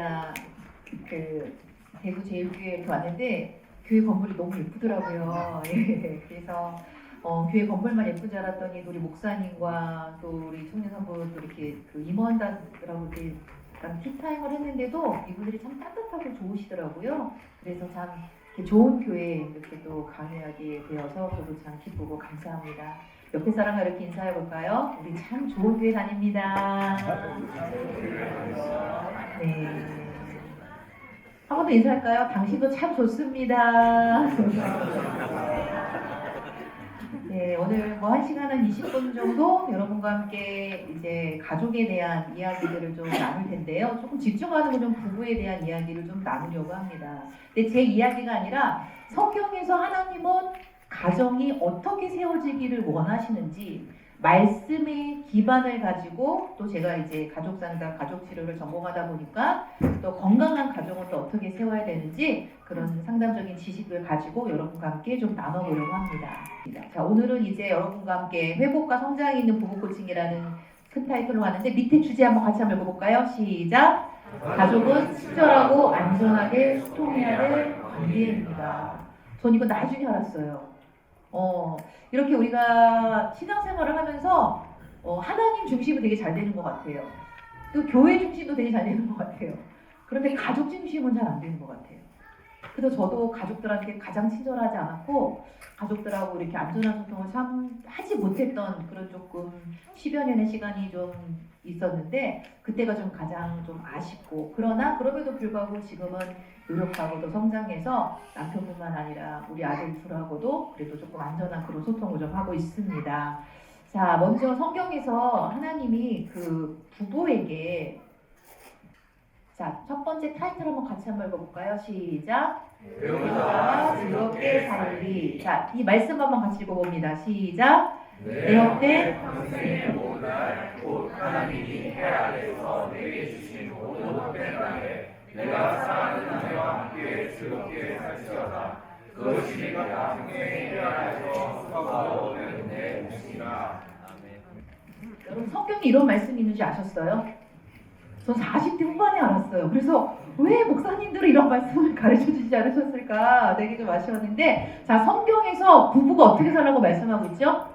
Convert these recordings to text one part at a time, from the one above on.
제가 그 대구 제일교회 이렇게 왔는데 교회 건물이 너무 예쁘더라고요. 예, 그래서 교회 건물만 예쁜 줄 알았더니 우리 목사님과 또 우리 청년선부 또 이렇게 그 임원단들하고 이렇게 약간 티타임을 했는데도 이분들이 참 따뜻하고 좋으시더라고요. 그래서 참 이렇게 좋은 교회 이렇게 또 강의하게 되어서 저도 참 기쁘고 감사합니다. 옆에 사람과 이렇게 인사해 볼까요? 우리 참 좋은 교회 다닙니다. 네. 한 번 더 인사할까요? 당신도 참 좋습니다. 네, 오늘 뭐 1시간 한 20분 정도 여러분과 함께 이제 가족에 대한 이야기들을 좀 나눌 텐데요. 조금 집중하는 건 좀 부부에 대한 이야기를 좀 나누려고 합니다. 근데 제 이야기가 아니라 성경에서 하나님은 가정이 어떻게 세워지기를 원하시는지 말씀의 기반을 가지고 또 제가 이제 가족 상담, 가족 치료를 전공하다 보니까 또 건강한 가정을 또 어떻게 세워야 되는지 그런 상담적인 지식을 가지고 여러분과 함께 좀 나눠보려고 합니다. 자, 오늘은 이제 여러분과 함께 회복과 성장이 있는 부부 코칭이라는 큰 타이틀로 하는데 밑에 주제 한번 같이 한번 읽어볼까요? 시작! 가족은 친절하고 안전하게 소통해야 될 관계입니다. 전 이거 나중에 알았어요. 이렇게 우리가 신앙생활을 하면서 하나님 중심은 되게 잘 되는 것 같아요. 또 교회 중심도 되게 잘 되는 것 같아요. 그런데 가족 중심은 잘 안 되는 것 같아요. 그래서 저도 가족들한테 가장 친절하지 않았고 가족들하고 이렇게 안전한 소통을 참 하지 못했던 그런 조금 10여 년의 시간이 좀 있었는데 그때가 좀 가장 좀 아쉽고 그러나 그럼에도 불구하고 지금은 노력하고 또 성장해서 남편뿐만 아니라 우리 아들 둘하고도 그래도 조금 안전한 그런 소통을 좀 하고 있습니다. 자, 먼저 성경에서 하나님이 그 부부에게 자, 첫 번째 타이틀 한번 같이 한번 읽어볼까요? 시작! 배우자가 즐겁게 살리. 자, 이 말씀 한번 같이 읽어봅니다. 시작! 내 옆에 평생의 모든 날 곧 하나님이 해 아래에서 내게 주신 모든 복된 날에 내가 사랑하는 아내와 함께 즐겁게 살지어다. 그것이 내가 평생의 해 아래에서 수고하오는 내 몫이라. 여러분 성경에 이런 말씀이 있는지 아셨어요? 전 40대 후반에 알았어요. 그래서 왜 목사님들은 이런 말씀을 가르쳐주지 않으셨을까 되게 좀 아쉬웠는데 자, 성경에서 부부가 어떻게 살라고 말씀하고 있죠?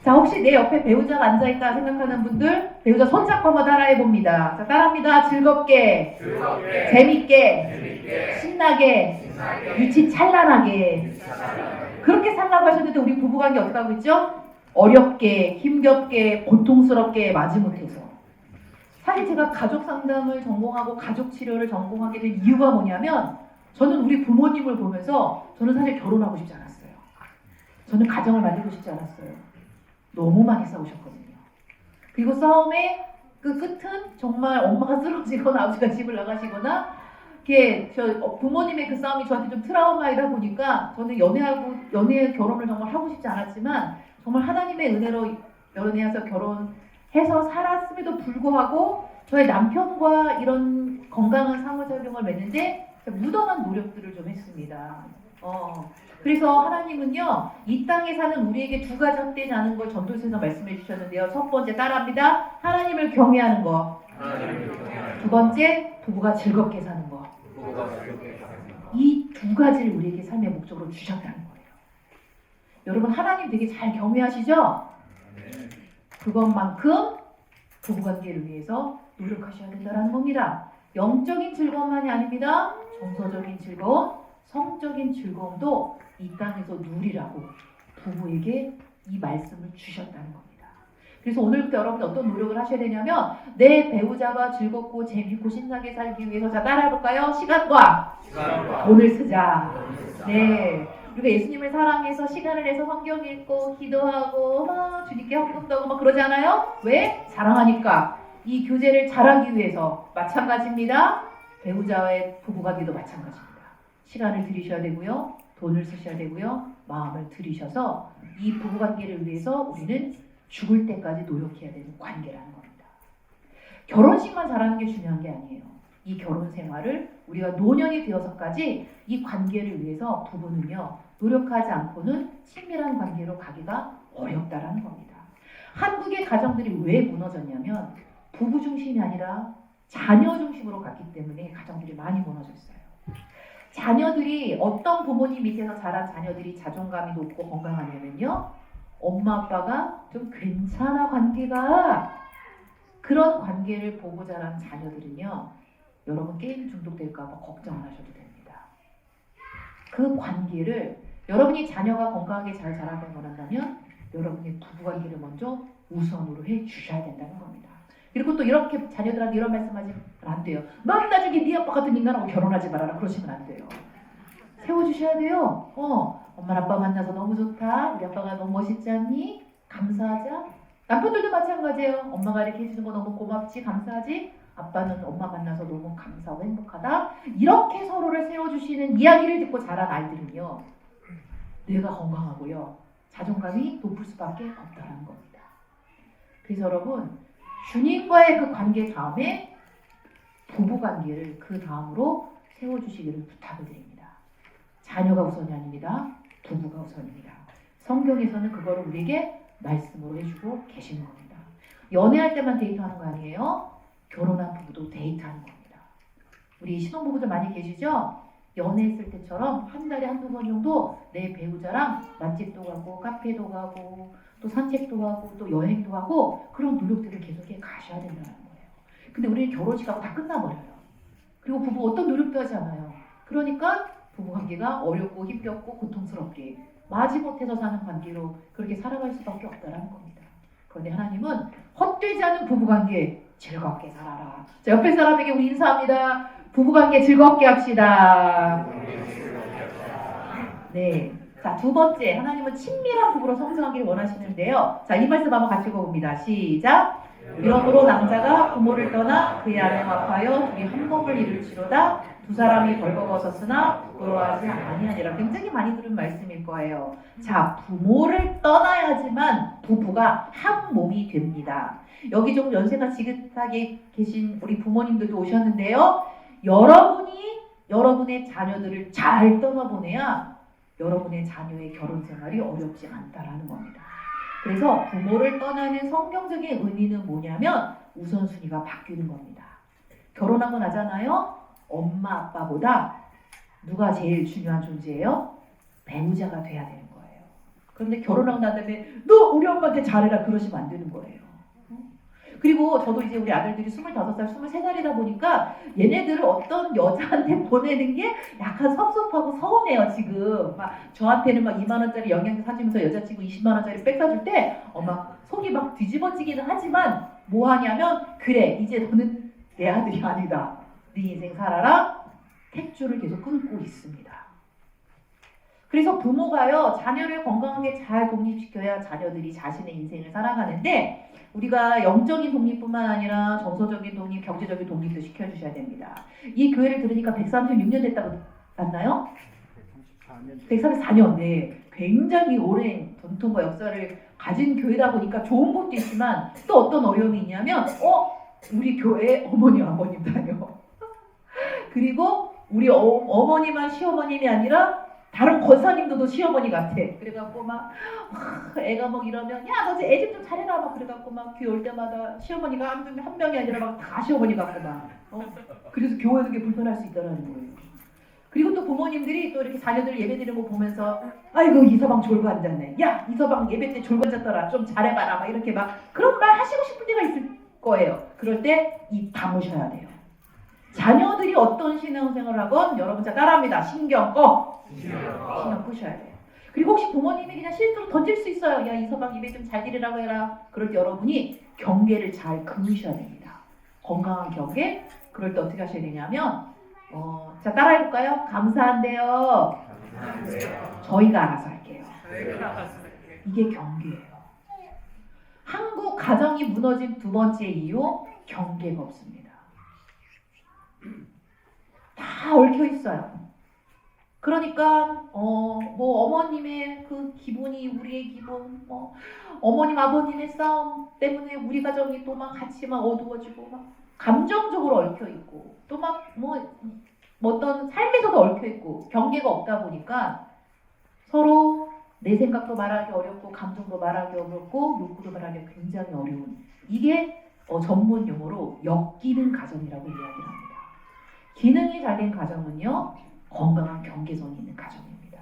자, 혹시 내 옆에 배우자가 앉아있다 생각하는 분들 배우자 손잡고 한번 따라해봅니다. 자, 따라합니다. 즐겁게, 재밌게, 신나게, 유치찬란하게 그렇게 살라고 하셨는데 우리 부부관계 어떻게 하고 있죠? 어렵게, 힘겹게, 고통스럽게 마지못해서 사실 제가 가족 상담을 전공하고 가족 치료를 전공하게 된 이유가 뭐냐면 저는 우리 부모님을 보면서 저는 사실 결혼하고 싶지 않았어요. 저는 가정을 만들고 싶지 않았어요. 너무 많이 싸우셨거든요. 그리고 싸움의 그 끝은 정말 엄마가 쓰러지거나 아버지가 집을 나가시거나 이렇게 부모님의 그 싸움이 저한테 좀 트라우마이다 보니까 저는 연애 결혼을 정말 하고 싶지 않았지만 정말 하나님의 은혜로 연애해서 결혼해서 살았음에도 불구하고 저의 남편과 이런 건강한 상호작용을 맺는데 무던한 노력들을 좀 했습니다. 그래서 하나님은요 이 땅에 사는 우리에게 두 가지 헛되지 않은 걸 전도서에서 말씀해 주셨는데요. 첫 번째 따라합니다. 하나님을 경외하는 거. 두 번째 부부가 즐겁게 사는 거. 이 두 가지를 우리에게 삶의 목적으로 주셨다는 거예요. 여러분 하나님 되게 잘 경외하시죠? 그것만큼 부부관계를 위해서 노력하셔야 된다는 겁니다. 영적인 즐거움만이 아닙니다. 정서적인 즐거움, 성적인 즐거움도 이 땅에서 누리라고 부부에게 이 말씀을 주셨다는 겁니다. 그래서 오늘부터 여러분이 어떤 노력을 하셔야 되냐면 내 배우자와 즐겁고 재밌고 신나게 살기 위해서 자 따라해볼까요? 시간과 돈을 쓰자. 네. 우리가 예수님을 사랑해서 시간을 내서 성경 읽고 기도하고 막 주님께 헌금도 하고 막 그러지 않아요? 왜? 사랑하니까. 이 교제를 잘하기 위해서 마찬가지입니다. 배우자와의 부부관계도 마찬가지입니다. 시간을 들이셔야 되고요. 돈을 쓰셔야 되고요. 마음을 들이셔서 이 부부관계를 위해서 우리는 죽을 때까지 노력해야 되는 관계라는 겁니다. 결혼식만 잘하는 게 중요한 게 아니에요. 이 결혼 생활을 우리가 노년이 되어서까지 이 관계를 위해서 부부는요. 노력하지 않고는 친밀한 관계로 가기가 어렵다라는 겁니다. 한국의 가정들이 왜 무너졌냐면 부부 중심이 아니라 자녀 중심으로 갔기 때문에 가정들이 많이 무너져 있어요. 자녀들이 어떤 부모님 밑에서 자란 자녀들이 자존감이 높고 건강하냐면요. 엄마 아빠가 좀 괜찮아 관계가 그런 관계를 보고 자란 자녀들은요. 여러분 게임 중독될까 봐 걱정 안 하셔도 됩니다. 그 관계를 여러분이 자녀가 건강하게 잘 자라고 원한다면 여러분의 부부관계를 먼저 우선으로 해 주셔야 된다는 겁니다. 그리고 또 이렇게 자녀들한테 이런 말씀하시면 안 돼요. 넌 나중에 네 아빠 같은 인간하고 결혼하지 말아라 그러시면 안 돼요. 세워주셔야 돼요. 엄마 아빠 만나서 너무 좋다. 우리 아빠가 너무 멋있지 않니? 감사하자. 남편들도 마찬가지예요. 엄마가 이렇게 해주는 거 너무 고맙지 감사하지. 아빠는 엄마 만나서 너무 감사하고 행복하다. 이렇게 서로를 세워주시는 이야기를 듣고 자란 아이들은요. 뇌가 건강하고요. 자존감이 높을 수밖에 없다는 겁니다. 그래서 여러분 주님과의 그 관계 다음에 부부관계를 그 다음으로 세워주시기를 부탁을 드립니다. 자녀가 우선이 아닙니다. 부부가 우선입니다. 성경에서는 그거를 우리에게 말씀으로 해주고 계시는 겁니다. 연애할 때만 데이트하는 거 아니에요? 결혼한 부부도 데이트하는 겁니다. 우리 신혼부부들 많이 계시죠? 연애했을 때처럼 한 달에 한두 번 정도 내 배우자랑 맛집도 가고 카페도 가고 또 산책도 하고 또 여행도 하고 그런 노력들을 계속해 가셔야 된다는 거예요. 근데 우리는 결혼식하고 다 끝나버려요. 그리고 부부 어떤 노력도 하지 않아요. 그러니까 부부관계가 어렵고 힘겹고 고통스럽게 마지못해서 사는 관계로 그렇게 살아갈 수밖에 없다는 겁니다. 그런데 하나님은 헛되지 않은 부부관계 즐겁게 살아라. 자, 옆에 사람에게 우리 인사합니다. 부부관계 즐겁게 합시다. 네. 자, 두 번째, 하나님은 친밀한 부부로 성장하기를 원하시는데요. 자, 이 말씀 한번 같이 읽어봅니다. 시작. 이러므로 남자가 부모를 떠나 그의 아내와 합하여 둘이 한 몸을 이룰지로다. 두 사람이 벌거벗었으나 부끄러워하지 아니하니라. 굉장히 많이 들은 말씀일 거예요. 자, 부모를 떠나야지만 부부가 한 몸이 됩니다. 여기 좀 연세가 지긋하게 계신 우리 부모님들도 오셨는데요. 여러분이 여러분의 자녀들을 잘 떠나보내야 여러분의 자녀의 결혼 생활이 어렵지 않다라는 겁니다. 그래서 부모를 떠나는 성경적인 의미는 뭐냐면 우선순위가 바뀌는 겁니다. 결혼하고 나잖아요. 엄마 아빠보다 누가 제일 중요한 존재예요? 배우자가 돼야 되는 거예요. 그런데 결혼하고 난 다음에 너 우리 엄마한테 잘해라 그러시면 안 되는 거예요. 그리고 저도 이제 우리 아들들이 25살, 23살이다 보니까 얘네들을 어떤 여자한테 보내는 게 약간 섭섭하고 서운해요, 지금. 막 저한테는 막 2만 원짜리 영양제 사주면서 여자친구 20만 원짜리 백 사줄 때 막 속이 막 뒤집어지기는 하지만 뭐 하냐면 그래, 이제 너는 내 아들이 아니다. 네 인생 살아라. 택줄을 계속 끊고 있습니다. 그래서 부모가요, 자녀를 건강하게 잘 독립시켜야 자녀들이 자신의 인생을 살아가는데 우리가 영적인 독립뿐만 아니라 정서적인 독립, 경제적인 독립도 시켜주셔야 됩니다. 이 교회를 들으니까 136년 됐다고 맞나요? 134년. 네. 굉장히 오랜 전통과 역사를 가진 교회다 보니까 좋은 것도 있지만 또 어떤 어려움이 있냐면 우리 교회 어머니 아버님 다녀. 그리고 우리 어머니만 시어머님이 아니라 다른 권사님들도 시어머니 같아. 그래갖고 막 애가 막 이러면 야 너 애 집 좀 잘해라 막 그래갖고 막 교회 올 때마다 시어머니가 한 명이 아니라 막 다 시어머니 같고 막 그래서 교회 오는 게 불편할 수 있다는 거예요. 그리고 또 부모님들이 또 이렇게 자녀들 예배 드리는 거 보면서 아이고 이서방 졸고 앉았네. 야 이서방 예배 때 졸고 앉았더라. 좀 잘해봐라. 막 이렇게 막 그런 말 하시고 싶을 때가 있을 거예요. 그럴 때 입 다무셔야 돼요. 자녀들이 어떤 신앙생활을 하건 여러분 자 따라합니다. 신경 끄셔야 돼요. 그리고 혹시 부모님이 그냥 실수로 던질 수 있어요. 야 이서방 입에 좀 잘 드리라고 해라. 그럴 때 여러분이 경계를 잘 그으셔야 됩니다. 건강한 경계. 그럴 때 어떻게 하셔야 되냐면 자 따라해볼까요? 감사한데요. 저희가 알아서 할게요. 이게 경계예요. 한국 가정이 무너진 두 번째 이유 경계가 없습니다. 다 얽혀 있어요. 그러니까 뭐 어머님의 그 기분이 우리의 기분, 어머님 아버님의 싸움 때문에 우리 가정이 또 막 같이 막 어두워지고 막 감정적으로 얽혀 있고 또 막 뭐 어떤 삶에서도 얽혀 있고 경계가 없다 보니까 서로 내 생각도 말하기 어렵고 감정도 말하기 어렵고 욕구도 말하기 굉장히 어려운 이게 전문 용어로 역기능 가정이라고 이야기를 합니다. 기능이 잘 된 가정은요, 건강한 경계선이 있는 가정입니다.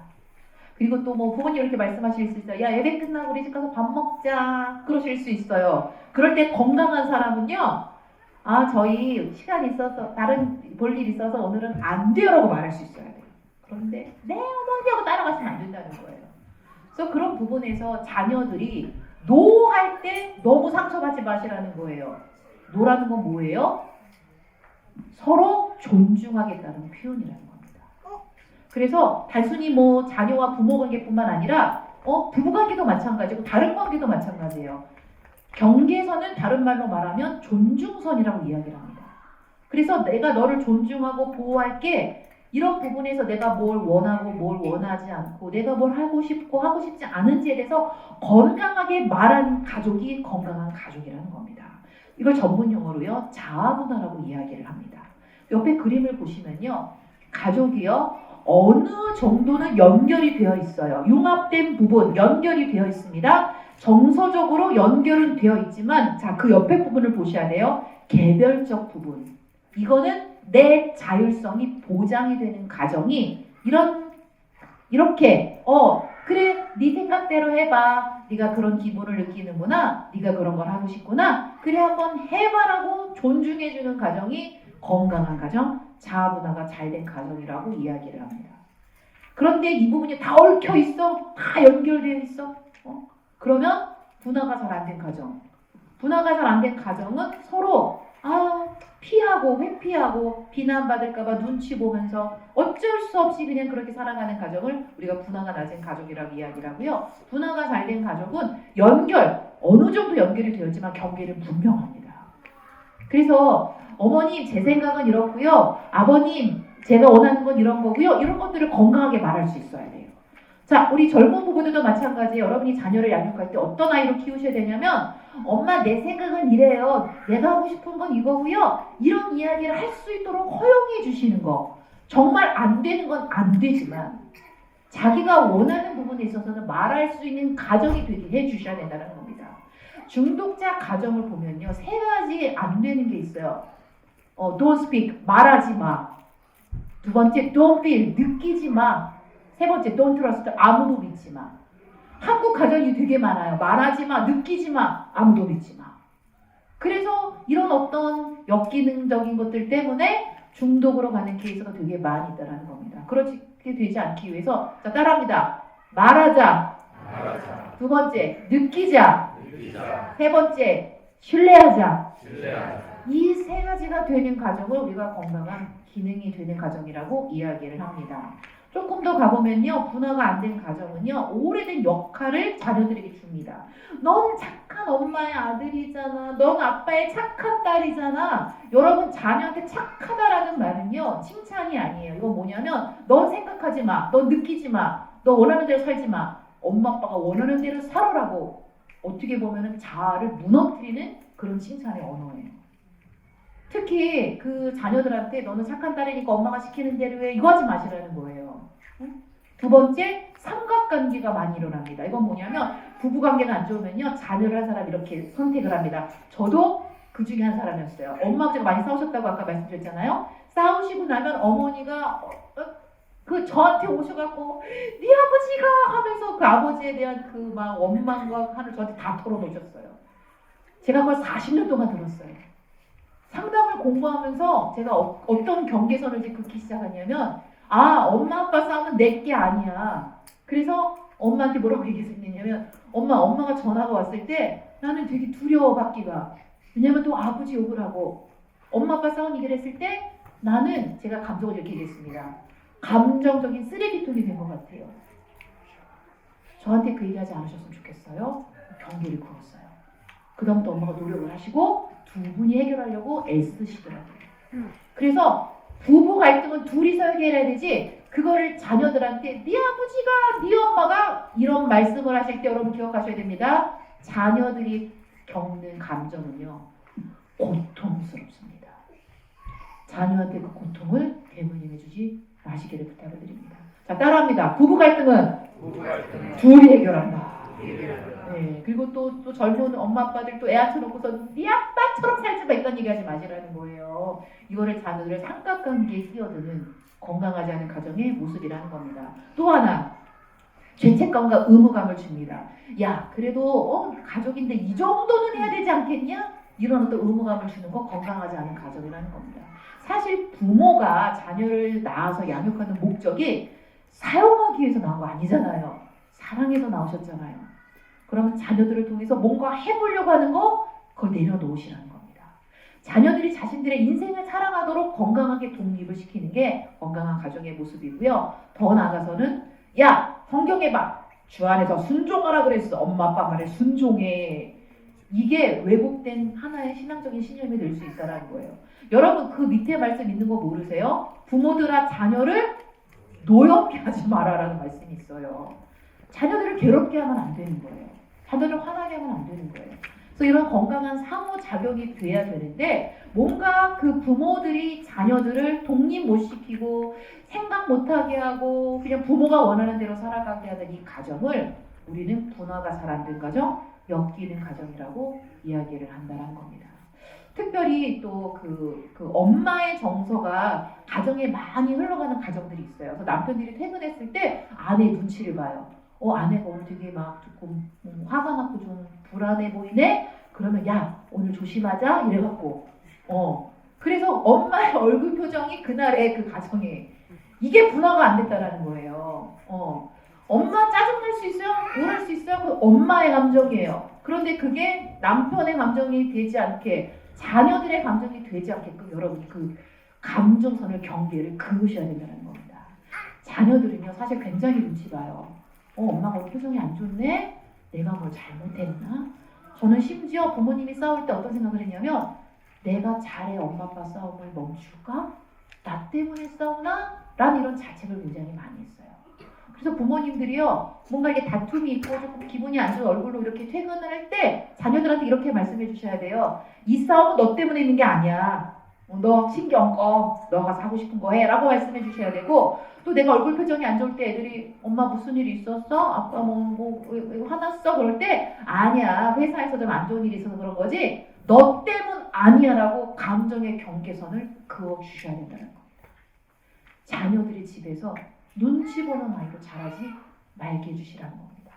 그리고 또 뭐 부모님 이렇게 말씀하실 수 있어요. 야, 예배 끝나고 우리 집 가서 밥 먹자. 그러실 수 있어요. 그럴 때 건강한 사람은요, 아, 저희 시간 있어서 다른 볼 일 있어서 오늘은 안 돼요라고 말할 수 있어야 돼요. 그런데 네 어머니 하고 따라가시면 안 된다는 거예요. 그래서 그런 부분에서 자녀들이 노 할 때 너무 상처받지 마시라는 거예요. 노라는 건 뭐예요? 서로 존중하겠다는 표현이라는 겁니다. 그래서 단순히 뭐 자녀와 부모 관계뿐만 아니라 부부 관계도 마찬가지고 다른 관계도 마찬가지예요. 경계선은 다른 말로 말하면 존중선이라고 이야기를 합니다. 그래서 내가 너를 존중하고 보호할게. 이런 부분에서 내가 뭘 원하고 뭘 원하지 않고 내가 뭘 하고 싶고 하고 싶지 않은지에 대해서 건강하게 말하는 가족이 건강한 가족이라는 겁니다. 이걸 전문 용어로요, 자아문화라고 이야기를 합니다. 옆에 그림을 보시면요, 가족이요, 어느 정도는 연결이 되어 있어요. 융합된 부분, 연결이 되어 있습니다. 정서적으로 연결은 되어 있지만, 자, 그 옆에 부분을 보셔야 돼요. 개별적 부분. 이거는 내 자율성이 보장이 되는 가정이 이렇게 그래, 네 생각대로 해봐. 네가 그런 기분을 느끼는구나. 네가 그런 걸 하고 싶구나. 그래, 한번 해봐라고 존중해주는 가정이 건강한 가정, 자아문화가 잘된 가정이라고 이야기를 합니다. 그런데 이 부분이 다 얽혀 있어, 다 연결되어 있어. 그러면 분화가 잘 안 된 가정. 분화가 잘 안 된 가정은 서로 피하고 회피하고 비난받을까봐 눈치 보면서 어쩔 수 없이 그냥 그렇게 살아가는 가정을 우리가 분화가 낮은 가족이라고 이야기를 하고요. 분화가 잘 된 가족은 어느 정도 연결이 되었지만 경계는 분명합니다. 그래서 어머님 제 생각은 이렇고요. 아버님 제가 원하는 건 이런 거고요. 이런 것들을 건강하게 말할 수 있어야 돼요. 자, 우리 젊은 부부들도 마찬가지예요. 여러분이 자녀를 양육할 때 어떤 아이로 키우셔야 되냐면, 엄마 내 생각은 이래요. 내가 하고 싶은 건 이거고요. 이런 이야기를 할 수 있도록 허용해 주시는 거. 정말 안 되는 건 안 되지만 자기가 원하는 부분에 있어서는 말할 수 있는 가정이 되게 해주셔야 된다는 겁니다. 중독자 가정을 보면요, 3가지 안 되는 게 있어요. Don't speak, 말하지 마. 2번째, don't feel, 느끼지 마. 3번째, don't trust, 아무도 믿지 마. 한국 가정이 되게 많아요. 말하지 마, 느끼지 마, 아무도 믿지 마. 그래서 이런 어떤 역기능적인 것들 때문에 중독으로 가는 케이스가 되게 많이 있다는 겁니다. 그렇게 되지 않기 위해서, 자, 따라합니다. 말하자. 2번째, 느끼자. 3번째, 신뢰하자. 이 3가지가 되는 가정을 우리가 건강한 기능이 되는 가정이라고 이야기를 합니다. 조금 더 가보면요, 분화가 안 된 가정은요, 오래된 역할을 자녀들에게 줍니다. 넌 착한 엄마의 아들이잖아. 넌 아빠의 착한 딸이잖아. 여러분, 자녀한테 착하다라는 말은요, 칭찬이 아니에요. 이건 뭐냐면, 넌 생각하지 마. 넌 느끼지 마. 너 원하는 대로 살지 마. 엄마 아빠가 원하는 대로 살아라고, 어떻게 보면은 자아를 무너뜨리는 그런 칭찬의 언어예요. 특히 그 자녀들한테 너는 착한 딸이니까 엄마가 시키는 대로 해, 이거 하지 마시라는 거예요. 2번째, 삼각관계가 많이 일어납니다. 이건 뭐냐면 부부관계가 안 좋으면요, 자녀를 한 사람 이렇게 선택을 합니다. 저도 그 중에 한 사람이었어요. 엄마 아버지가 많이 싸우셨다고 아까 말씀드렸잖아요. 싸우시고 나면 어머니가 저한테 오셔갖고 네 아버지가 하면서 그 아버지에 대한 그 막 원망과 한을 저한테 다 털어놓으셨어요. 제가 그걸 40년 동안 들었어요. 상담을 공부하면서 제가 어떤 경계선을 긋기 시작하냐면, 엄마 아빠 싸움은 내게 아니야. 그래서 엄마한테 뭐라고 얘기했냐면, 엄마가 전화가 왔을 때 나는 되게 두려워 받기가. 왜냐면 또 아버지 욕을 하고, 엄마 아빠 싸움 얘기를 했을 때 나는, 제가 감정을 이렇게 얘기했습니다. 감정적인 쓰레기통이 된 것 같아요. 저한테 그 얘기하지 않으셨으면 좋겠어요. 경계를 그었어요. 그 다음부터 엄마가 노력을 하시고 두 분이 해결하려고 애쓰시더라고요. 그래서 부부 갈등은 둘이서 해결해야 되지, 그거를 자녀들한테 네 아버지가, 네 엄마가 이런 말씀을 하실 때 여러분 기억하셔야 됩니다. 자녀들이 겪는 감정은요, 고통스럽습니다. 자녀한테 그 고통을 대물림해주지 마시기를 부탁을 드립니다. 자, 따라합니다. 부부 갈등은 둘이 해결한다. 네, 그리고 또 젊은 엄마 아빠들 또 애 앉혀놓고서 네 아빠처럼 살지 마 이런 얘기하지 마시라는 거예요. 이거를 자녀들을 삼각관계에 끼어드는 건강하지 않은 가정의 모습이라는 겁니다. 또 하나 죄책감과 의무감을 줍니다. 야 그래도 가족인데 이 정도는 해야 되지 않겠냐? 이런 어떤 의무감을 주는 거 건강하지 않은 가정이라는 겁니다. 사실 부모가 자녀를 낳아서 양육하는 목적이 사용하기 위해서 나온 거 아니잖아요. 사랑해서 나오셨잖아요. 그러면 자녀들을 통해서 뭔가 해보려고 하는 거 그걸 내려놓으시라는 겁니다. 자녀들이 자신들의 인생을 살아가도록 건강하게 독립을 시키는 게 건강한 가정의 모습이고요. 더 나아가서는 야 성경에 봐. 주 안에서 순종하라 그랬어. 엄마 아빠 말에 순종해. 이게 왜곡된 하나의 신앙적인 신념이 될 수 있다는 거예요. 여러분 그 밑에 말씀 있는 거 모르세요? 부모들아 자녀를 노엽게 하지 마라라는 말씀이 있어요. 자녀들을 괴롭게 하면 안 되는 거예요. 자녀를 화나게 하면 안 되는 거예요. 그래서 이런 건강한 상호작용이 돼야 되는데 뭔가 그 부모들이 자녀들을 독립 못 시키고 생각 못하게 하고 그냥 부모가 원하는 대로 살아가게 하는 이 가정을 우리는 분화가 잘 안 된 가정, 엮이는 가정이라고 이야기를 한다는 겁니다. 특별히 또 그 엄마의 정서가 가정에 많이 흘러가는 가정들이 있어요. 그래서 남편들이 퇴근했을 때 아내의 눈치를 봐요. 아내가 오늘 되게 막 조금 화가 나고 좀 불안해 보이네? 그러면 야 오늘 조심하자 이래갖고 그래서 엄마의 얼굴 표정이 그날의 그 가정에 이게 분화가 안 됐다라는 거예요. 엄마 짜증날 수 있어요? 우울할 수 있어요? 그 엄마의 감정이에요. 그런데 그게 남편의 감정이 되지 않게 자녀들의 감정이 되지 않게끔 여러분 그 감정선을 경계를 그으셔야 된다는 겁니다. 자녀들은요 사실 굉장히 눈치 봐요. 엄마가 오늘 표정이 안 좋네? 내가 뭘 잘못했나? 저는 심지어 부모님이 싸울 때 어떤 생각을 했냐면 내가 잘해 엄마 아빠 싸움을 멈출까? 나 때문에 싸우나? 라는 이런 자책을 굉장히 많이 했어요. 그래서 부모님들이요 뭔가 이게 다툼이 있고 조금 기분이 안 좋은 얼굴로 이렇게 퇴근을 할 때 자녀들한테 이렇게 말씀해 주셔야 돼요. 이 싸움은 너 때문에 있는 게 아니야. 너 신경 꺼. 너가 사고 싶은 거 해. 라고 말씀해 주셔야 되고 또 내가 얼굴 표정이 안 좋을 때 애들이 엄마 무슨 일 있었어? 아빠 왜 화났어? 그럴 때 아니야. 회사에서 좀 안 좋은 일이 있어서 그런 거지. 너 때문 아니야. 라고 감정의 경계선을 그어 주셔야 된다는 겁니다. 자녀들이 집에서 눈치 보는 아이로 자라지 말게 해주시라는 겁니다.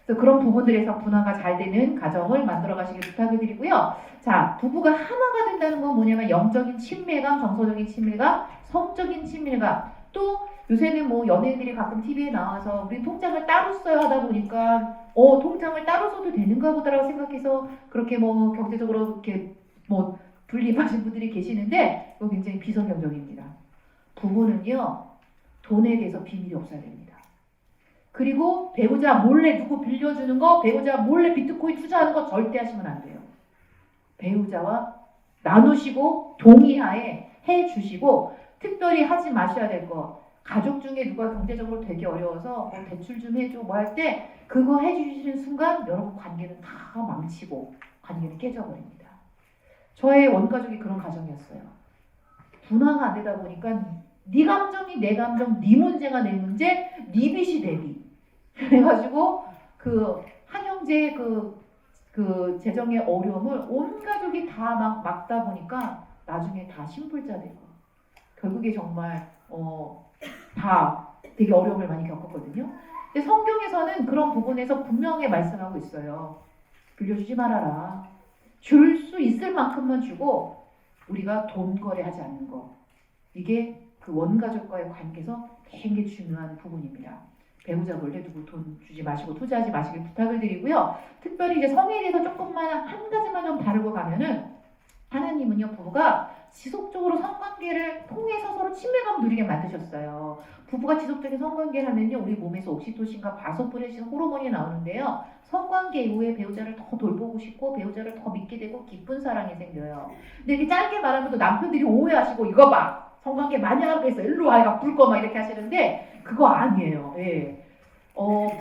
그래서 그런 부분들에서 분화가 잘 되는 가정을 만들어 가시길 부탁을 드리고요. 자, 부부가 하나가 된다는 건 뭐냐면 영적인 친밀감, 정서적인 친밀감, 성적인 친밀감. 또 요새는 뭐 연예인들이 가끔 TV에 나와서 우리 통장을 따로 써야 하다 보니까 통장을 따로 써도 되는가 보다라고 생각해서 그렇게 뭐 경제적으로 이렇게 뭐 분립하신 분들이 계시는데 이거 굉장히 비성경적입니다. 부부는요 돈에 대해서 비밀이 없어야 됩니다. 그리고 배우자 몰래 누구 빌려주는 거, 배우자 몰래 비트코인 투자하는 거 절대 하시면 안 돼요. 배우자와 나누시고 동의하에 해주시고 특별히 하지 마셔야 될 거. 가족 중에 누가 경제적으로 되게 어려워서 뭐 대출 좀 해줘 뭐 할 때 그거 해주시는 순간 여러분 관계는 다 망치고 관계는 깨져버립니다. 저의 원가족이 그런 가정이었어요. 분화가 안 되다 보니까 네 감정이 내 감정, 네 문제가 내 문제, 네 빚이 내 빚. 그래가지고 그 한 형제의 그 재정의 어려움을 온 가족이 다 막 막다 보니까 나중에 다 신불자 되고 결국에 정말 다 되게 어려움을 많이 겪었거든요. 근데 성경에서는 그런 부분에서 분명히 말씀하고 있어요. 빌려주지 말아라. 줄 수 있을 만큼만 주고 우리가 돈 거래하지 않는 거. 이게 그 원가족과의 관계에서 되게 중요한 부분입니다. 배우자 몰래 누구 돈 주지 마시고 투자하지 마시길 부탁을 드리고요. 특별히 이제 성에 대해서 조금만 한 가지만 좀 다루고 가면은 하나님은요 부부가 지속적으로 성관계를 통해서 서로 친밀감을 누리게 만드셨어요. 부부가 지속적인 성관계를 하면요 우리 몸에서 옥시토신과 바소프레신 호르몬이 나오는데요. 성관계 이후에 배우자를 더 돌보고 싶고 배우자를 더 믿게 되고 기쁜 사랑이 생겨요. 근데 이렇게 짧게 말하면 또 남편들이 오해하시고 이거 봐 성관계 많이 하고 있어 일로 와 이거 불 꺼 막 이렇게 하시는데 그거 아니에요. 예.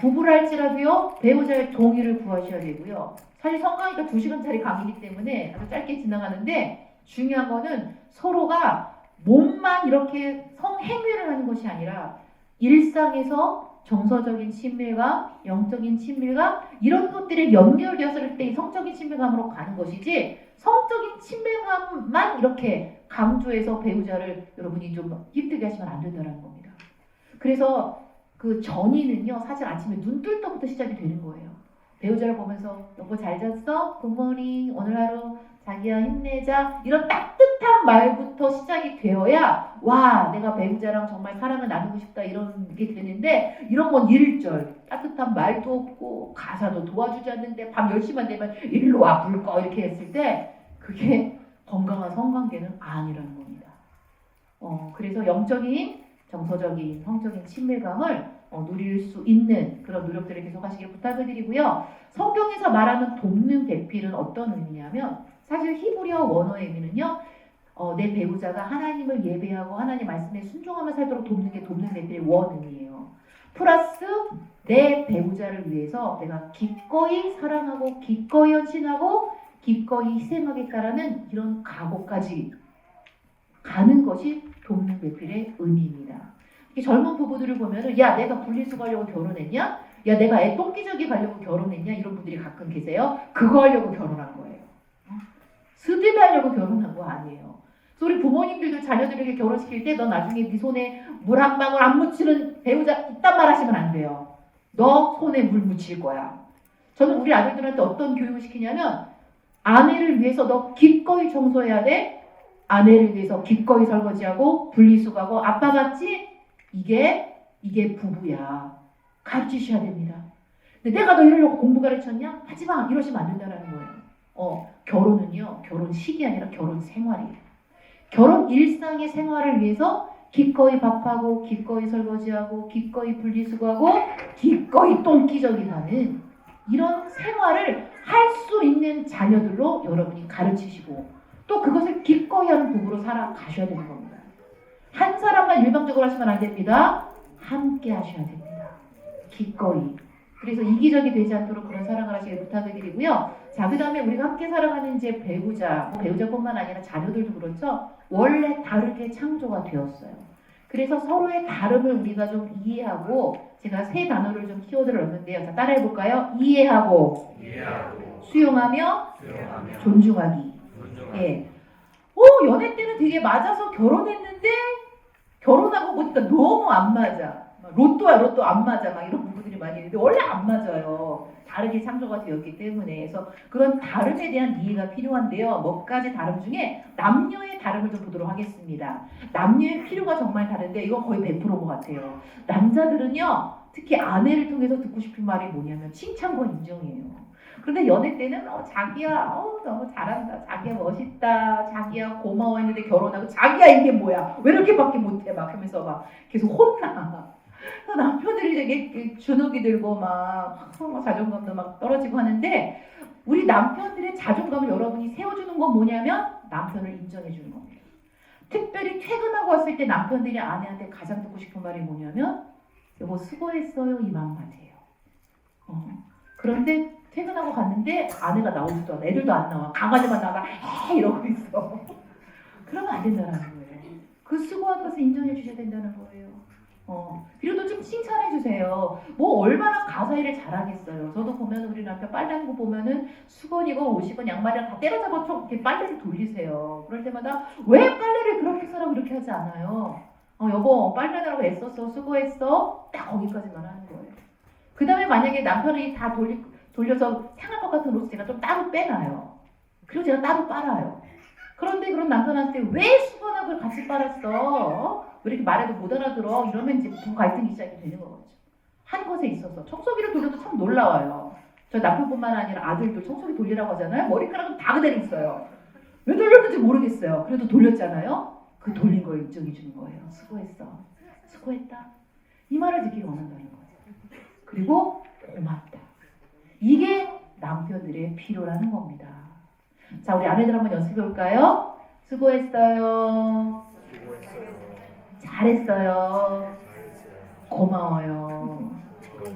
부부랄지라도요 배우자의 동의를 구하셔야 되고요. 사실 성관계가 2시간짜리 강의이기 때문에 아주 짧게 지나가는데 중요한 거는 서로가 몸만 이렇게 성행위를 하는 것이 아니라 일상에서 정서적인 친밀감, 영적인 친밀감 이런 것들이 연결되었을 때 성적인 친밀감으로 가는 것이지 성적인 친밀감만 이렇게 강조해서 배우자를 여러분이 좀 힘들게 하시면 안 된다는 겁니다. 그래서 그 전이는요 사실 아침에 눈 뜰 때부터 시작이 되는 거예요. 배우자를 보면서 여보 잘 잤어? 굿모닝 오늘 하루 자기야 힘내자 이런 따뜻한 말부터 시작이 되어야 와 내가 배우자랑 정말 사랑을 나누고 싶다 이런 게 되는데 이런 건 1절 따뜻한 말도 없고 가사도 도와주지 않는데 밤 10시만 되면 일로 와 불 꺼 이렇게 했을 때 그게 건강한 성관계는 아니라는 겁니다. 그래서 영적인 정서적인 성적인 친밀감을 누릴 수 있는 그런 노력들을 계속 하시길 부탁을 드리고요. 성경에서 말하는 돕는 배필은 어떤 의미냐면 사실 히브리어 원어의 의미는요. 내 배우자가 하나님을 예배하고 하나님 말씀에 순종하며 살도록 돕는 게 돕는 배필의 원 의미예요. 플러스 내 배우자를 위해서 내가 기꺼이 사랑하고 기꺼이 헌신하고 기꺼이 희생하겠다라는 이런 각오까지 가는 것이 돕는 배필의 의미입니다. 젊은 부부들을 보면은 야 내가 분리수거하려고 결혼했냐? 야 내가 애 똥기저귀 가려고 결혼했냐? 이런 분들이 가끔 계세요. 그거 하려고 결혼한 거예요. 스드메 하려고 결혼한 거 아니에요. 그래서 우리 부모님들도 자녀들에게 결혼시킬 때 너 나중에 네 손에 물 한 방울 안 묻히는 배우자 이딴 말 하시면 안 돼요. 너 손에 물 묻힐 거야. 저는 우리 아들들한테 어떤 교육을 시키냐면 아내를 위해서 너 기꺼이 청소해야 돼. 아내를 위해서 기꺼이 설거지하고 분리수거하고 아빠 같지? 이게 부부야. 가르치셔야 됩니다. 근데 내가 너 이러려고 공부 가르쳤냐? 하지마 이러시면 안 된다는 거예요. 결혼은요 결혼식이 아니라 결혼 생활이에요. 결혼 일상의 생활을 위해서 기꺼이 밥하고 기꺼이 설거지하고 기꺼이 분리수거하고 기꺼이 똥기저귀 하는 이런 생활을 할 수 있는 자녀들로 여러분이 가르치시고 또 그것을 기꺼이 하는 부부로 살아가셔야 되는 겁니다. 한 사람만 일방적으로 하시면 안 됩니다. 함께 하셔야 됩니다. 기꺼이. 그래서 이기적이 되지 않도록 그런 사랑을 하시길 부탁을 드리고요. 자, 그 다음에 우리가 함께 살아가는 이제 배우자뿐만 아니라 자녀들도 그렇죠. 원래 다르게 창조가 되었어요. 그래서 서로의 다름을 우리가 좀 이해하고 제가 세 단어를 좀 키워드를 넣었는데요. 자, 따라해볼까요? 이해하고 수용하며 존중하기. 예. 연애 때는 되게 맞아서 결혼했는데 결혼하고 보니까 너무 안 맞아. 로또야 로또 안 맞아. 막 이런 부분들이 많이 있는데 원래 안 맞아요. 다르게 창조가 되었기 때문에. 그래서 그런 다름에 대한 이해가 필요한데요. 몇 가지 다름 중에 남녀의 다름을 좀 보도록 하겠습니다. 남녀의 필요가 정말 다른데 이거 거의 100%인 것 같아요. 남자들은요. 특히 아내를 통해서 듣고 싶은 말이 뭐냐면 칭찬과 인정이에요. 그런데 연애 때는 자기야 너무 잘한다. 자기야 멋있다. 자기야 고마워 했는데 결혼하고 자기야 이게 뭐야. 왜 이렇게밖에 못해 막 하면서 막 계속 혼나. 남편들이 되게 주눅이 들고 막 자존감도 막 떨어지고 하는데 우리 남편들의 자존감을 여러분이 세워주는 건 뭐냐면 남편을 인정해 주는 겁니다. 특별히 퇴근하고 왔을 때 남편들이 아내한테 가장 듣고 싶은 말이 뭐냐면 여보 수고했어요 이 마음가짐이에요. 그런데 퇴근하고 갔는데 아내가 나오지도 않아. 애들도 안 나와. 강아지만 나가 이러고 있어. 그러면 안 된다는 거예요. 그 수고한 것을 인정해 주셔야 된다는 거예요. 그래도 좀 칭찬해 주세요. 뭐 얼마나 가사 일을 잘하겠어요. 저도 보면 우리 남편 빨래하는 거 보면은 수건이건 옷이건 양말이랑 다 때려잡아서 이렇게 빨래를 돌리세요. 그럴 때마다 왜 빨래를 그렇게 쓰라고 이렇게 하지 않아요? 여보 빨래하느라고 애썼어 수고했어 딱 거기까지만 하는 거예요. 그 다음에 만약에 남편이 다 돌려서 상할 것 같은 옷을 제가 좀 따로 빼놔요. 그리고 제가 따로 빨아요. 그런데 그런 남편한테 왜 수건하고 같이 빨았어? 왜 이렇게 말해도 못 알아들어? 이러면 이제 부부 갈등이 시작이 되는 거죠. 한 것에 있어서 청소기를 돌려도 참 놀라워요. 저 남편뿐만 아니라 아들도 청소기 돌리라고 하잖아요. 머리카락은 다 그대로 있어요. 왜 돌렸는지 모르겠어요. 그래도 돌렸잖아요. 그 돌린 걸 인정해 주는 거예요. 수고했어. 수고했다. 이 말을 듣기를 원한다는 거예요. 그리고 고맙다. 이게 남편들의 필요라는 겁니다. 자, 우리 아내들 한번 연습해 볼까요? 수고했어요. 잘했어요. 고마워요.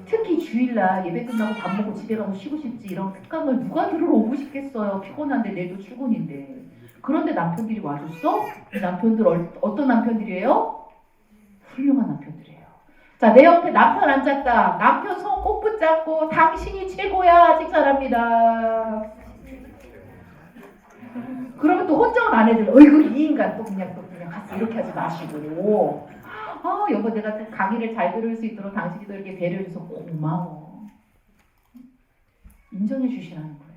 특히 주일날 예배 끝나고 밥 먹고 집에 가서 쉬고 싶지 이런 습관을 누가 들으러 오고 싶겠어요. 피곤한데 내일도 출근인데. 그런데 남편들이 와줬어? 이 남편들 어떤 남편들이에요? 훌륭한 남편들이에요. 자, 내 옆에 남편 앉았다. 남편 손 꼭 붙잡고 당신이 최고야 칭찬합니다. 그러면 또 혼자는 안 해줘요. 어이구 이 인간 또 그냥 가서 이렇게 하지 마시고. 여보 내가 강의를 잘 들을 수 있도록 당신이 또 이렇게 배려해줘서 고마워. 인정해 주시라는 거예요.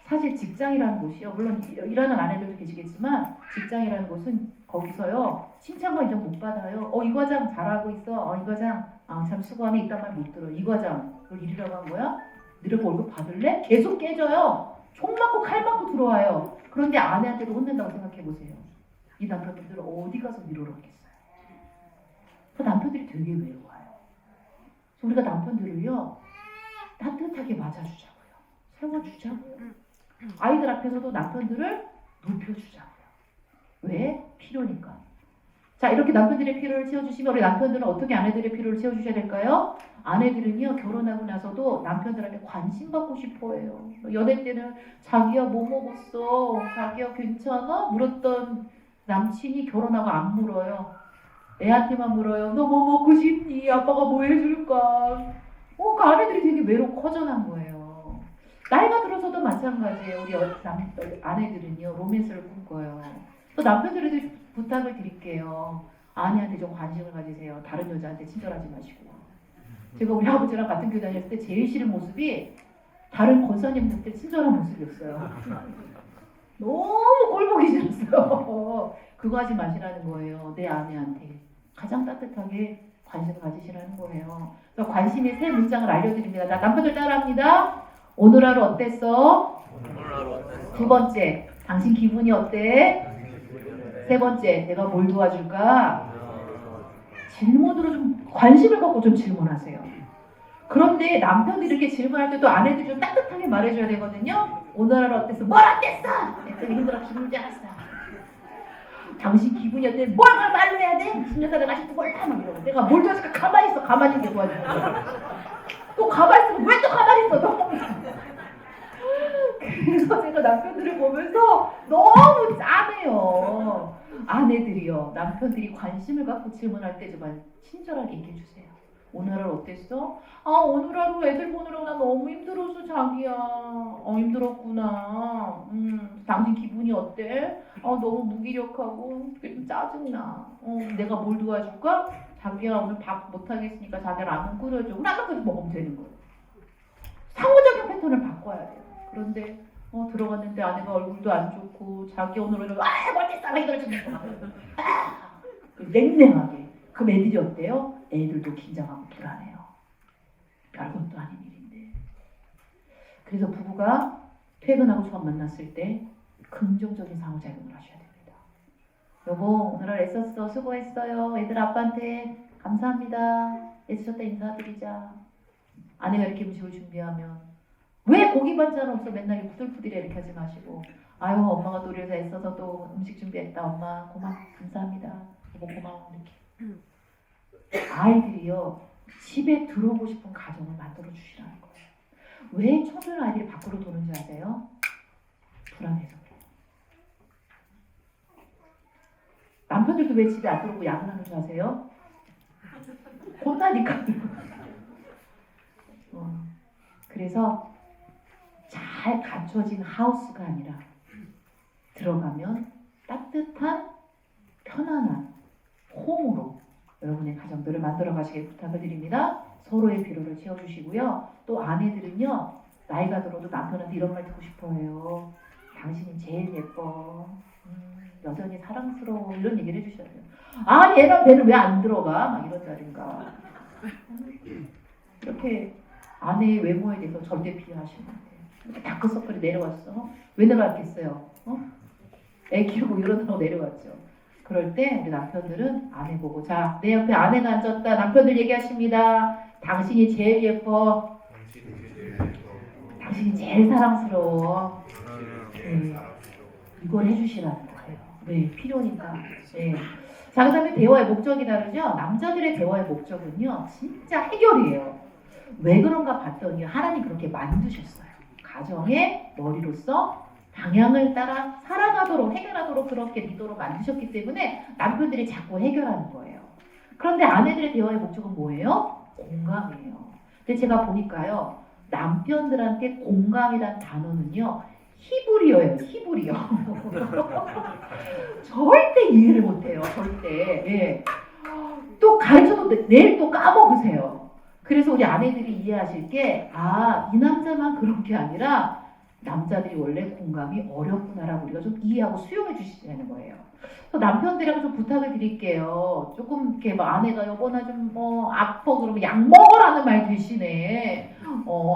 사실 직장이라는 곳이요. 물론 일하는 아내들도 계시겠지만 직장이라는 곳은 거기서요. 칭찬과 인정 못 받아요. 이 과장 잘하고 있어. 이 과장 참 수고하네. 이딴 말 못 들어. 이 과장 너 일이라고 한 거야? 너네 월급 받을래? 계속 깨져요. 총 맞고 칼 맞고 들어와요. 그런데 아내한테도 혼낸다고 생각해 보세요. 이 남편분들 어디 가서 위로를 하겠어요? 그 남편들이 되게 외로워요. 그래서 우리가 남편들을요 따뜻하게 맞아주자고요. 세워주자고요. 아이들 앞에서도 남편들을 높여주자고요. 왜? 필요니까. 자, 이렇게 남편들의 필요를 채워주시면 우리 남편들은 어떻게 아내들의 필요를 채워주셔야 될까요? 아내들은요 결혼하고 나서도 남편들한테 관심받고 싶어해요. 연애 때는 자기야 뭐 먹었어? 자기야 괜찮아? 물었던 남친이 결혼하고 안 물어요. 애한테만 물어요. 너 뭐 먹고 싶니? 아빠가 뭐 해줄까? 그 아내들이 되게 외롭고 허전한 거예요. 나이가 들어서도 마찬가지예요. 우리 아내들은요 로맨스를 꿈꿔요. 또 남편들에도 부탁을 드릴게요. 아내한테 좀 관심을 가지세요. 다른 여자한테 친절하지 마시고. 제가 우리 아버지랑 같은 교회 다녔을 때 제일 싫은 모습이 다른 권사님들한테 친절한 모습이었어요. 너무 꼴보기 싫었어요. 그거 하지 마시라는 거예요. 내 아내한테 가장 따뜻하게 관심을 가지시라는 거예요. 그래서 관심의 세 문장을 알려드립니다. 자, 남편들 따라합니다. 오늘 하루 어땠어? 두 번째, 당신 기분이 어때? 세 번째, 내가 뭘 도와줄까? 질문으로 좀 관심을 갖고 좀 질문하세요. 그런데 남편들이 이렇게 질문할 때도 아내들이 좀 따뜻하게 말해줘야 되거든요. 오늘 하루 어땠어? 뭘 어땠어? 내가 힘들어 죽는 줄 알았어. 당신 기분이 어때? 뭘 말로 해야 돼? 10년 살다 아직도 몰라 막 이러고 내가 뭘 도와줄까? 가만히 있어. 가만히 있게 도와줄게. 또 가만히 있으면 왜 또 가만히 있어? 너. 그래서 제가 남편들을 보면서 너무 짠해요. 아내들이요. 남편들이 관심을 갖고 질문할 때 정말 친절하게 얘기해 주세요. 오늘 하루 어땠어? 오늘 하루 애들 보느라고 나 너무 힘들었어 자기야. 힘들었구나. 당신 기분이 어때? 너무 무기력하고 좀 짜증나. 내가 뭘 도와줄까? 자기야 오늘 밥 못하겠으니까 자기야 라면 끓여줘. 라면 끓여 먹으면 되는 거예요. 상호작용 패턴을 바꿔야 돼요. 그런데 들어갔는데 아내가 얼굴도 안 좋고 자기 오늘은 멀티싸 막 이걸 주는 거야. 냉랭하게. 그럼 애들이 어때요? 애들도 긴장하고 불안해요. 별것도 아닌 일인데. 그래서 부부가 퇴근하고 처음 만났을 때 긍정적인 상호작용을 하셔야 됩니다. 여보 오늘 하루 애썼어. 수고했어요. 애들 아빠한테 감사합니다. 애쓰셨다 인사드리자. 아내가 이렇게 음식을 준비하면 왜 고기 반찬 없어? 맨날 부들부들해 이렇게 하지 마시고 아유 엄마가 또 우리 회사에 있어서 또 음식 준비했다. 엄마 고마워. 감사합니다. 여보 고마워. 이렇게. 아이들이요 집에 들어오고 싶은 가정을 만들어 주시라는 거예요. 왜 초면 아이들이 밖으로 도는지 아세요? 불안해서 그래요. 남편들도 왜 집에 안 들어오고 야근하는 줄 아세요? 혼나니까. 그래서 잘 갖춰진 하우스가 아니라 들어가면 따뜻한 편안한 홈으로 여러분의 가정들을 만들어 가시길 부탁을 드립니다. 서로의 필요를 채워주시고요. 또 아내들은요 나이가 들어도 남편한테 이런 말 듣고 싶어해요. 당신이 제일 예뻐. 여전히 사랑스러워. 이런 얘기를 해주셔야 돼요. 얘가 배는 왜 안 들어가? 막 이런다든가. 이렇게 아내의 외모에 대해서 절대 비하하시면 안 돼요. 다크서클이 내려왔어. 왜 내려왔겠어요? 애 키우고 이러느라고 내려왔죠. 그럴 때 우리 남편들은 아내 보고 자, 내 옆에 아내가 앉았다. 남편들 얘기하십니다. 당신이 제일 예뻐. 당신이 제일 사랑스러워. 이걸 해주시라는 거예요. 네, 필요니까. 네. 자, 그 다음에 대화의 목적이 다르죠? 남자들의 대화의 목적은요, 진짜 해결이에요. 왜 그런가 봤더니 하나님 그렇게 만드셨어요. 가정의 머리로서 방향을 따라 살아가도록 해결하도록 그렇게 리더로 만드셨기 때문에 남편들이 자꾸 해결하는 거예요. 그런데 아내들의 대화의 목적은 뭐예요? 공감이에요. 근데 제가 보니까요, 남편들한테 공감이란 단어는요, 히브리어예요. 히브리어. 절대 이해를 못해요. 절대. 예. 또 가르쳐도 내일 또 까먹으세요. 그래서 우리 아내들이 이해하실 게, 아, 이 남자만 그런 게 아니라 남자들이 원래 공감이 어렵구나라고 우리가 좀 이해하고 수용해 주시는 거예요. 그래서 남편들하고 좀 부탁을 드릴게요. 조금 이렇게 뭐 아내가 여보나 좀 뭐 아파 그러면 약 먹으라는 말 대신에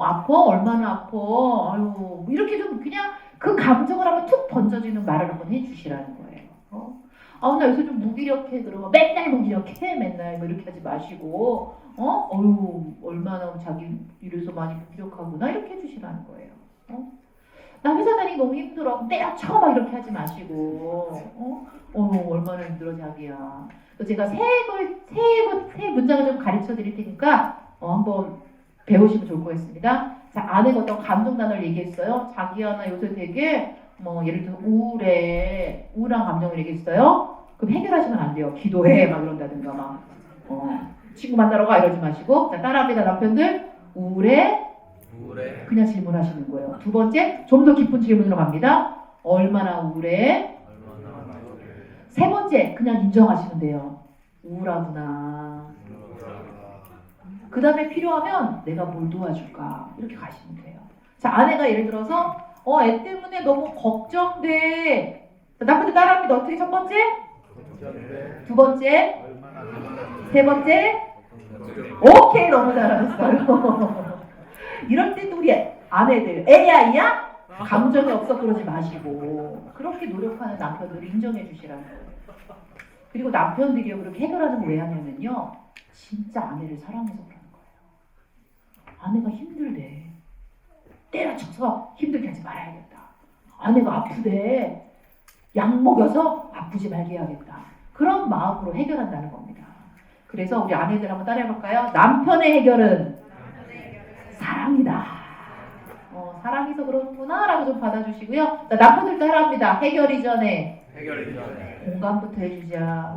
아파 얼마나 아파 아유 이렇게 좀 그냥 그 감정을 한번 툭 던져주는 말을 한번 해주시라는 거예요. 나 요새 좀 무기력해 그러면 맨날 무기력해 맨날 뭐 이렇게 하지 마시고 어유 얼마나 자기 이래서 많이 무기력하구나 이렇게 해주시라는 거예요. 나 회사 다니기 너무 힘들어 때려쳐 막 이렇게 하지 마시고 얼마나 힘들어 자기야. 그래서 제가 새 문장을 좀 가르쳐 드릴 테니까 한번 배우시면 좋을 것 같습니다. 자, 아내가 어떤 감정 단어를 얘기했어요. 자기야 나 요새 되게 뭐 예를 들어 우울해 우울한 감정을 얘기했어요. 그럼 해결하시면 안 돼요. 기도해 막 이런다든가 막 친구 만나러 가 이러지 마시고 자 따라합니다. 남편들 우울해 그냥 질문하시는 거예요. 두 번째 좀 더 깊은 질문으로 갑니다. 얼마나 우울해? 세 번째 그냥 인정하시면 돼요. 우울하구나. 그 다음에 필요하면 내가 뭘 도와줄까 이렇게 가시면 돼요. 자 아내가 예를 들어서 애 때문에 너무 걱정돼. 남편들 따라합니다. 어떻게 첫 번째? 두 번째? 세 번째? 오케이 너무 잘하셨어요. 이럴 때도 우리 아내들 AI야? 감정이 없어 그러지 마시고 그렇게 노력하는 남편들을 인정해 주시라는 거예요. 그리고 남편들이 그렇게 해결하는 거 왜 하냐면요. 진짜 아내를 사랑해서 그러는 거예요. 아내가 힘들대. 때려쳐서 힘들게 하지 말아야겠다. 아내가 아프대. 약 먹여서 아프지 말게 해야겠다. 그런 마음으로 해결한다는 겁니다. 그래서 우리 아내들 한번 따라해볼까요? 남편의 해결은 사랑이다. 사랑해서 그렇구나 라고 좀 받아주시고요. 자, 남편들 따라합니다. 해결 이전에 공감부터 해주자.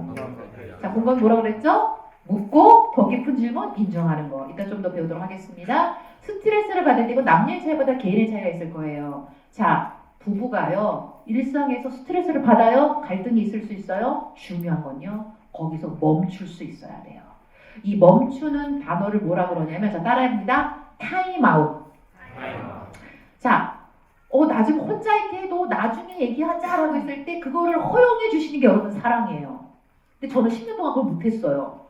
자, 공감 뭐라 그랬죠? 묻고 더 깊은 질문 인정하는 거. 이따 좀 더 배우도록 하겠습니다. 스트레스를 받을 때 이건 남녀의 차이보다 개인의 차이가 있을 거예요. 자, 부부가요. 일상에서 스트레스를 받아요. 갈등이 있을 수 있어요. 중요한 건요. 거기서 멈출 수 있어야 돼요. 이 멈추는 단어를 뭐라 그러냐면 자 따라합니다. 타임아웃. 자, 나 지금 혼자 있게 해도 나중에 얘기하자라고 했을 때 그거를 허용해 주시는 게 여러분 사랑이에요. 근데 저는 10년 동안 그걸 못했어요.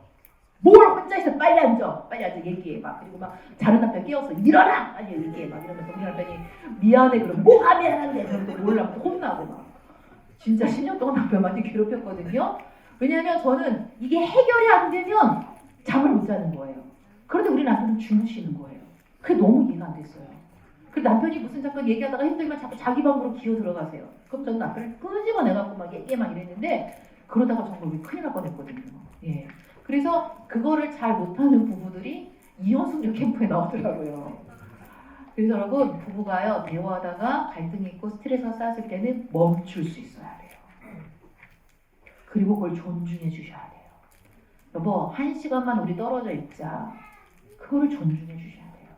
뭘 혼자 있어 빨리 앉아 얘기해 막 그리고 막 자는 남편 깨워서 일어나 빨리 얘기해 막 이러면서 우리 남편이 미안해 그러면 뭐가 미안한데 그러면 또 몰라 혼나고 막 진짜 10년 동안 남편 많이 괴롭혔거든요. 왜냐하면 저는 이게 해결이 안 되면 잠을 못 자는 거예요. 그런데 우리 남편은 주무시는 거예요. 그게 너무 이해가 안 됐어요. 그 남편이 무슨 잠깐 얘기하다가 힘들면 자꾸 자기 방으로 기어 들어가세요. 그럼 저는 남편을 끄집어내갖고 막 얘기만 이랬는데 그러다가 정말 큰일 날 뻔했거든요. 예. 그래서 그거를 잘 못하는 부부들이 이혼숙녀 캠프에 나오더라고요. 그래서 여러분 부부가요 대화하다가 갈등이 있고 스트레스가 쌓였을 때는 멈출 수 있어야 돼요. 그리고 그걸 존중해 주셔야 돼요. 여보 1시간만 우리 떨어져 있자. 그걸 존중해 주셔야 돼요.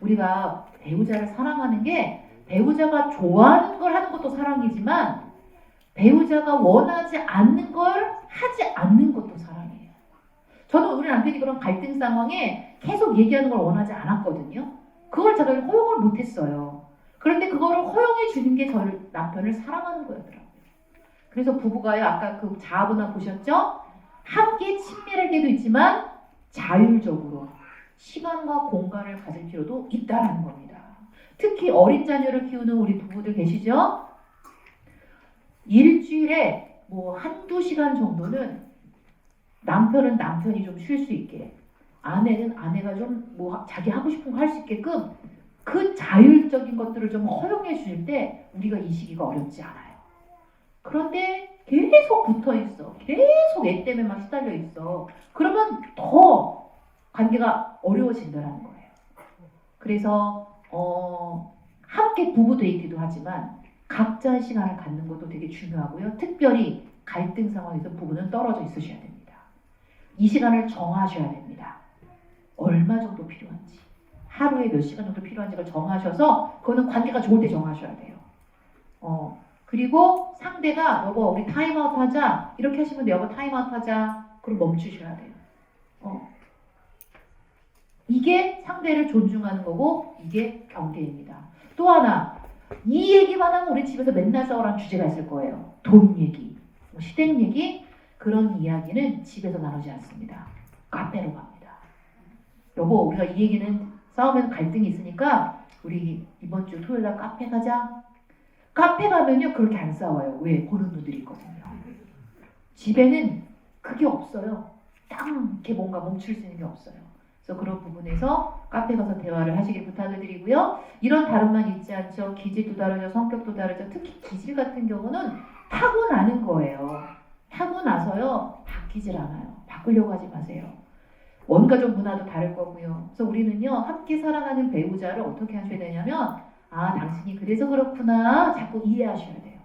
우리가 배우자를 사랑하는 게 배우자가 좋아하는 걸 하는 것도 사랑이지만 배우자가 원하지 않는 걸 하지 않는 것도 사랑이에요. 저는 우리 남편이 그런 갈등 상황에 계속 얘기하는 걸 원하지 않았거든요. 그걸 제가 허용을 못했어요. 그런데 그거를 허용해 주는 게 저를 남편을 사랑하는 거였더라고요. 그래서 부부가요 아까 그 자아분화 보셨죠? 함께 친밀할 때도 있지만 자율적으로 시간과 공간을 가질 필요도 있다는 겁니다. 특히 어린 자녀를 키우는 우리 부부들 계시죠? 일주일에 뭐 한두 시간 정도는 남편은 남편이 좀 쉴 수 있게 아내는 아내가 좀 뭐 자기 하고 싶은 거 할 수 있게끔 그 자율적인 것들을 좀 허용해 줄 때 우리가 이 시기가 어렵지 않아요. 그런데 계속 붙어 있어. 계속 애 때문에 막 시달려 있어. 그러면 더 관계가 어려워진다는 거예요. 그래서 함께 부부 데이트도 하지만 각자의 시간을 갖는 것도 되게 중요하고요. 특별히 갈등 상황에서 부부는 떨어져 있으셔야 됩니다. 이 시간을 정하셔야 됩니다. 얼마 정도 필요한지, 하루에 몇 시간 정도 필요한지를 정하셔서 그거는 관계가 좋을 때 정하셔야 돼요. 그리고 상대가 여보 우리 타임아웃 하자 이렇게 하시면 돼요. 여보 타임아웃 하자. 그럼 멈추셔야 돼요. 이게 상대를 존중하는 거고 이게 경계입니다. 또 하나 이 얘기만 하면 우리 집에서 맨날 싸우라는 주제가 있을 거예요. 돈 얘기, 시댁 얘기 그런 이야기는 집에서 나누지 않습니다. 카페로 갑니다. 여보 우리가 이 얘기는 싸우면 갈등이 있으니까 우리 이번 주 토요일 날 카페 가자. 카페 가면요 그렇게 안 싸워요. 왜? 보는 눈들이 있거든요. 집에는 그게 없어요. 딱 이렇게 뭔가 멈출 수 있는 게 없어요. 그래서 그런 부분에서 카페 가서 대화를 하시길 부탁을 드리고요. 이런 다름만 있지 않죠. 기질도 다르죠. 성격도 다르죠. 특히 기질 같은 경우는 타고나는 거예요. 타고나서요. 바뀌질 않아요. 바꾸려고 하지 마세요. 원가족 문화도 다를 거고요. 그래서 우리는요. 함께 살아가는 배우자를 어떻게 하셔야 되냐면 아 당신이 그래서 그렇구나 자꾸 이해하셔야 돼요.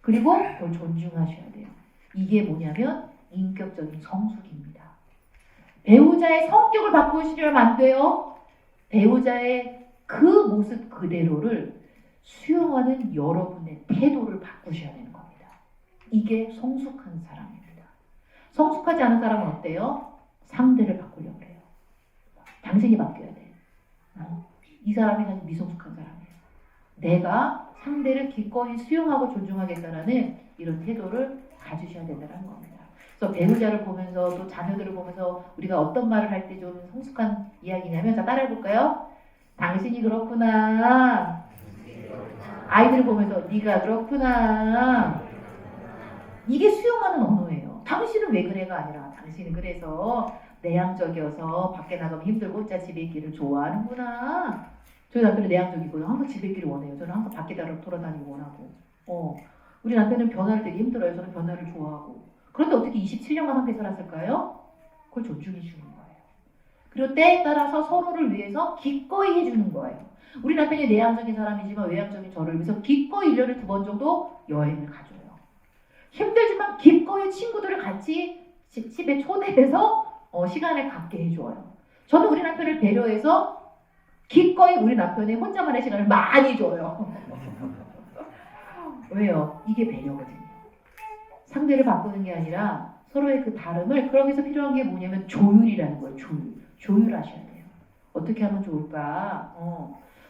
그리고 그걸 존중하셔야 돼요. 이게 뭐냐면 인격적인 성숙입니다. 배우자의 성격을 바꾸시려면 안 돼요. 배우자의 그 모습 그대로를 수용하는 여러분의 태도를 바꾸셔야 되는 겁니다. 이게 성숙한 사람입니다. 성숙하지 않은 사람은 어때요? 상대를 바꾸려고 해요. 당신이 바뀌어야 돼. 이 사람이 사실 미성숙한 사람이에요. 내가 상대를 기꺼이 수용하고 존중하겠다라는 이런 태도를 가지셔야 된다는 겁니다. 그래서 배우자를 보면서 또 자녀들을 보면서 우리가 어떤 말을 할 때 좀 성숙한 이야기냐면 자 따라해볼까요? 당신이 그렇구나. 아이들을 보면서 네가 그렇구나. 이게 수용하는 언어예요. 당신은 왜 그래가 아니라 당신은 그래서 내향적이어서 밖에 나가면 힘들고 혼자 집에 있기를 좋아하는구나. 저희 남편은 내향적이고요. 항상 집에 있기를 원해요. 저는 항상 밖에 돌아다니고 원하고. 우리 남편은 변화를 되게 힘들어요. 저는 변화를 좋아하고. 그런데 어떻게 27년간 함께 살았을까요? 그걸 존중해 주는 거예요. 그리고 때에 따라서 서로를 위해서 기꺼이 해주는 거예요. 우리 남편이 내향적인 사람이지만 외향적인 저를 위해서 기꺼이 1년에 2번 정도 여행을 가줘요. 힘들지만 기꺼이 친구들을 같이 집에 초대해서 시간을 갖게 해줘요. 저는 우리 남편을 배려해서 기꺼이 우리 남편의 혼자만의 시간을 많이 줘요. 왜요? 이게 배려거든요. 상대를 바꾸는 게 아니라 서로의 그 다름을 그러면서 필요한 게 뭐냐면 조율이라는 거예요. 조율하셔야 돼요. 어떻게 하면 좋을까?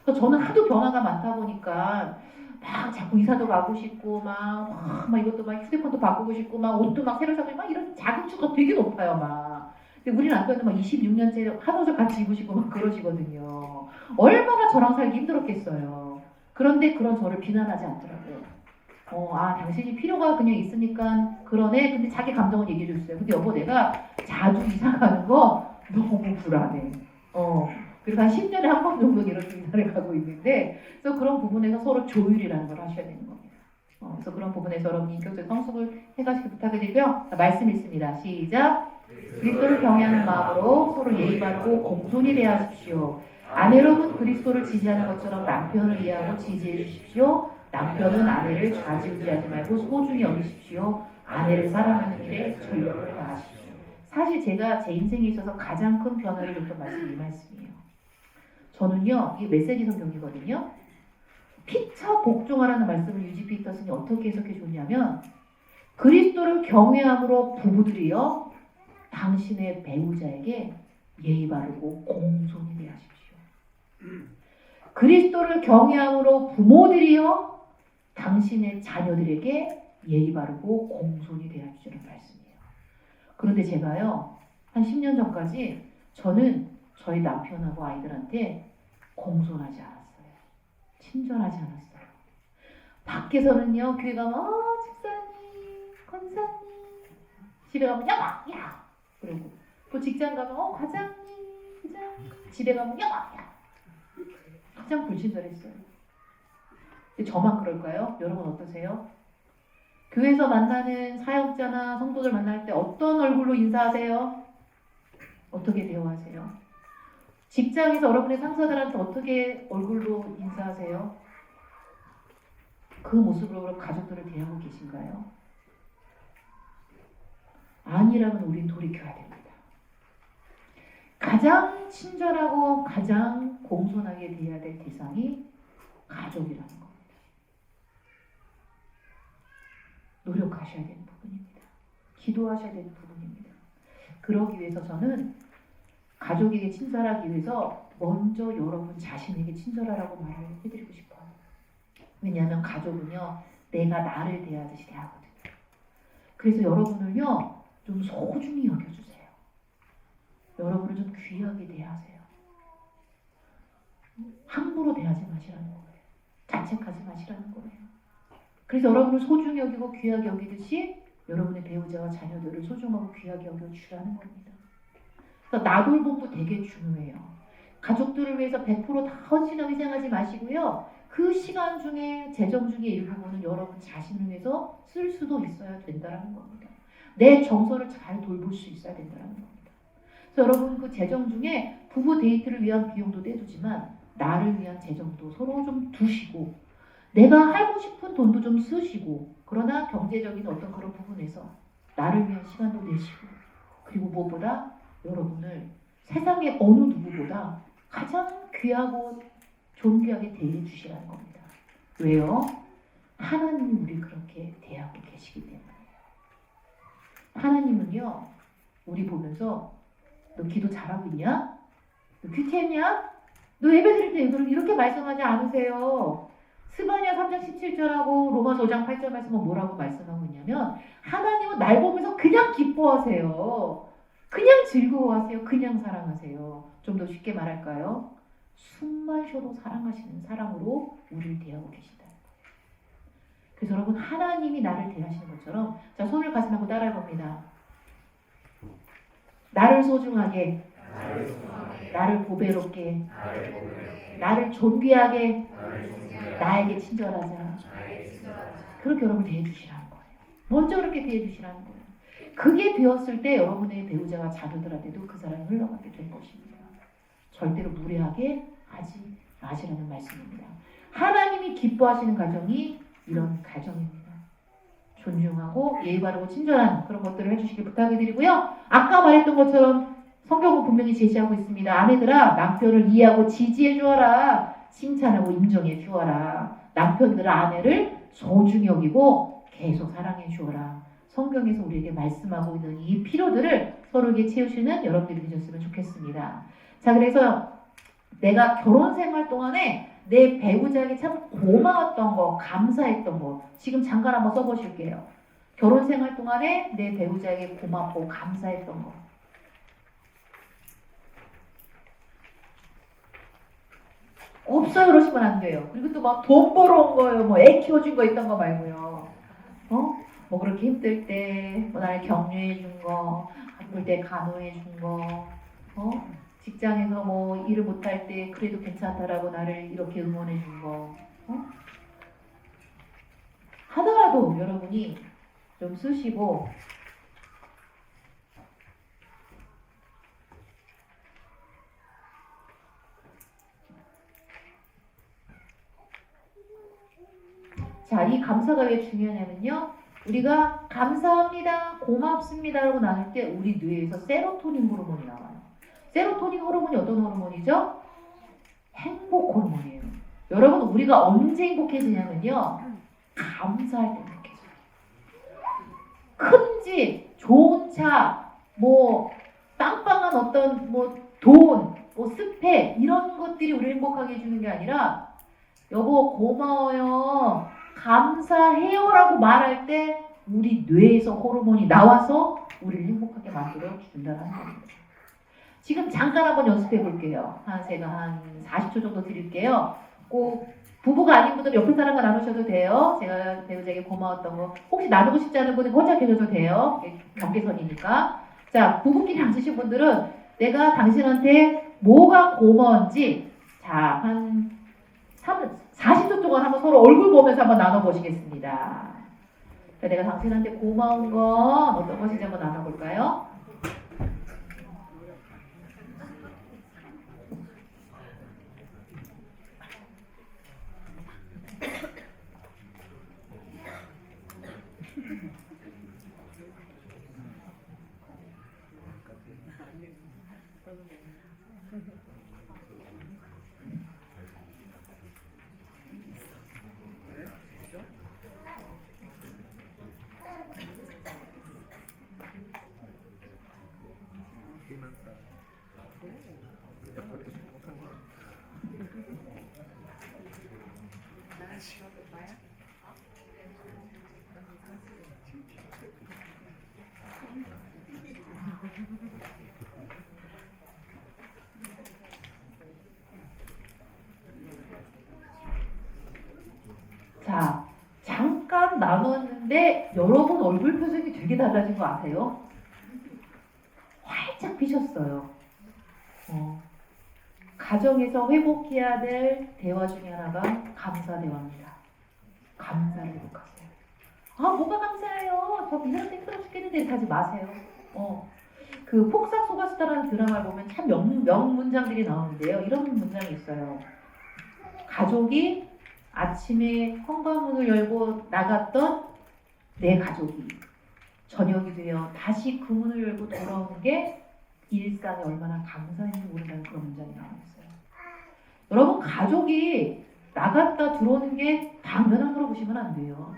그래서 저는 하도 변화가 많다 보니까 막 자꾸 이사도 가고 싶고 막 이것도 막 휴대폰도 바꾸고 싶고 막 옷도 막 새로 사고 막 이런 자극추가 되게 높아요. 막. 근데 우리 남편은 막 26년째 한 옷을 같이 입으시고 막 그러시거든요. 얼마나 저랑 살기 힘들었겠어요. 그런데 그런 저를 비난하지 않더라고요. 당신이 필요가 그냥 있으니까 그러네. 근데 자기 감정은 얘기해 줬어요. 근데 여보 내가 자주 이사 가는 거 너무 불안해. 그래서 한 10년에 한 번 정도 이렇게 이사를 가고 있는데 그래서 그런 부분에서 서로 조율이라는 걸 하셔야 되는 겁니다. 그래서 그런 부분에서 여러분 인격적 성숙을 해가시길 부탁드리고요. 자, 말씀 있습니다. 시작. 그리스도를 경외하는 마음으로 서로 예의 바르고 공손히 대하십시오. 아내로는 그리스도를 지지하는 것처럼 남편을 이해하고 지지해 주십시오. 남편은 아내를 좌지우지하지 말고 소중히 여기십시오. 아내를 사랑하는 일에 전력을 다하십시오. 사실 제가 제 인생에 있어서 가장 큰 변화를 줬던 말씀이 이 말씀이에요. 저는요, 이게 메시지 성경이거든요. 피차 복종하라는 말씀을 유지 피터슨이 어떻게 해석해 줬냐면 그리스도를 경외함으로 부부들이요 당신의 배우자에게 예의 바르고 공손히 대하십시오. 그리스도를 경외함으로 부모들이요 당신의 자녀들에게 예의 바르고 공손히 대하십시오는 말씀이에요. 그런데 제가요 한 10년 전까지 저는 저희 남편하고 아이들한테 공손하지 않았어요. 친절하지 않았어요. 밖에서는요 교회 가면 집사님, 권사님 집에 가면 야 그리고 또 직장 가면 과장님 집에 가면 야 가장 불친절했어요. 근데 저만 그럴까요? 여러분 어떠세요? 교회에서 만나는 사역자나 성도들 만날 때 어떤 얼굴로 인사하세요? 어떻게 대화하세요? 직장에서 여러분의 상사들한테 어떻게 얼굴로 인사하세요? 그 모습으로 가족들을 대하고 계신가요? 아니라면 우린 돌이켜야 됩니다. 가장 친절하고 가장 공손하게 대해야 될 대상이 가족이라는 겁니다. 노력하셔야 되는 부분입니다. 기도하셔야 되는 부분입니다. 그러기 위해서 저는 가족에게 친절하기 위해서 먼저 여러분 자신에게 친절하라고 말을 해드리고 싶어요. 왜냐하면 가족은요, 내가 나를 대하듯이 대하거든요. 그래서 여러분을요, 좀 소중히 여겨주세요. 여러분을 좀 귀하게 대하세요. 함부로 대하지 마시라는 거예요. 자책하지 마시라는 거예요. 그래서 여러분을 소중히 여기고 귀하게 여기듯이 여러분의 배우자와 자녀들을 소중하고 귀하게 여겨주라는 겁니다. 그래서 나돌봄도 되게 중요해요. 가족들을 위해서 100% 다 헌신하고 희생하지 마시고요. 그 시간 중에 재정 중에 일부분은 여러분 자신을 위해서 쓸 수도 있어야 된다는 겁니다. 내 정서를 잘 돌볼 수 있어야 된다는 겁니다. 그래서 여러분 그 재정 중에 부부 데이트를 위한 비용도 떼두지만 나를 위한 재정도 서로 좀 두시고 내가 하고 싶은 돈도 좀 쓰시고 그러나 경제적인 어떤 그런 부분에서 나를 위한 시간도 내시고 그리고 무엇보다 여러분을 세상의 어느 누구보다 가장 귀하고 존귀하게 대해 주시라는 겁니다. 왜요? 하나님이 우리 그렇게 대하고 계시기 때문이에요. 하나님은요, 우리 보면서 너 기도 잘하고 있냐? 너 큐티했냐? 너 예배드릴 때 이렇게 말씀하지 않으세요. 스바냐 3장 17절하고 로마서 5장 8절 말씀은 뭐라고 말씀하고 있냐면 하나님은 날 보면서 그냥 기뻐하세요. 그냥 즐거워하세요. 그냥 사랑하세요. 좀 더 쉽게 말할까요? 숨만 쉬어도 사랑하시는 사랑으로 우리를 대하고 계신다. 그래서 여러분 하나님이 나를 대하시는 것처럼 자 손을 가슴하고 따라해봅니다. 나를 소중하게 나를 보배롭게 나를 존귀하게 나에게 친절하자. 그렇게 여러분 대해주시라는 거예요. 먼저 그렇게 대해주시라는 거예요. 그게 되었을 때 여러분의 배우자와 자녀들한테도 그 사랑이 흘러가게 될 것입니다. 절대로 무례하게 하지 마시라는 말씀입니다. 하나님이 기뻐하시는 가정이 이런 가정입니다. 존중하고 예의 바르고 친절한 그런 것들을 해주시길 부탁드리고요. 아까 말했던 것처럼 성경은 분명히 제시하고 있습니다. 아내들아 남편을 이해하고 지지해 주어라. 칭찬하고 인정해 주어라. 남편들은 아내를 소중히 여기고 계속 사랑해 주어라. 성경에서 우리에게 말씀하고 있는 이 필요들을 서로에게 채우시는 여러분들이 되셨으면 좋겠습니다. 자, 그래서 내가 결혼 생활 동안에 내 배우자에게 참 고마웠던 거, 감사했던 거 지금 잠깐 한번 써보실게요. 결혼 생활 동안에 내 배우자에게 고맙고 감사했던 거. 없어요 그러시면 안 돼요. 그리고 또 막 돈 벌어온 거예요. 뭐 애 키워준 거 있던 거 말고요. 뭐 그렇게 힘들 때 뭐 나를 격려해 준 거, 아플 때 간호해 준 거, 직장에서 뭐 일을 못할 때 그래도 괜찮다라고 나를 이렇게 응원해 준 거, 하더라도 여러분이 좀 쓰시고 자, 이 감사가 왜 중요하냐면요. 우리가 감사합니다, 고맙습니다라고 나눌 때 우리 뇌에서 세로토닌 호르몬이 나와요. 세로토닌 호르몬이 어떤 호르몬이죠? 행복 호르몬이에요. 여러분 우리가 언제 행복해지냐면요. 감사할 때 행복해져요. 큰 집, 좋은 차, 뭐 빵빵한 어떤 뭐 돈, 뭐 스펙 이런 것들이 우리를 행복하게 해주는 게 아니라 여보 고마워요. 감사해요라고 말할 때 우리 뇌에서 호르몬이 나와서 우리를 행복하게 만들어 준다는 겁니다. 지금 잠깐 한번 연습해 볼게요. 제가 한 40초 정도 드릴게요. 꼭 부부가 아닌 분들은 옆에 사람과 나누셔도 돼요. 제가 배우자에게 고마웠던 거 혹시 나누고 싶지 않은 분은 혼자 계셔도 돼요. 경계선이니까. 자, 부부끼리 앉으신 분들은 내가 당신한테 뭐가 고마운지 자, 한 40초 동안 한번 서로 얼굴 보면서 한번 나눠보시겠습니다. 내가 당신한테 고마운 건 어떤 것인지 한번 나눠볼까요? 자, 잠깐 나눴는데 여러분 얼굴 표정이 되게 달라진 거 아세요? 활짝 피셨어요. 가정에서 회복해야 될 대화 중에 하나가 감사 대화입니다. 감사를 회복하세요. 아, 뭐가 감사해요? 저 이 사람도 힘들어 죽겠는데 이렇게 하지 마세요. 그 폭삭 속았수다라는 드라마를 보면 참 명문장들이 나오는데요. 이런 문장이 있어요. 가족이 아침에 현관문을 열고 나갔던 내 가족이 저녁이 되어 다시 그 문을 열고 돌아오는 게 일상에 얼마나 감사했는지 모른다는 그런 문장이 나와 있어요. 여러분, 가족이 나갔다 들어오는 게 당연한 거라고 보시면 안 돼요.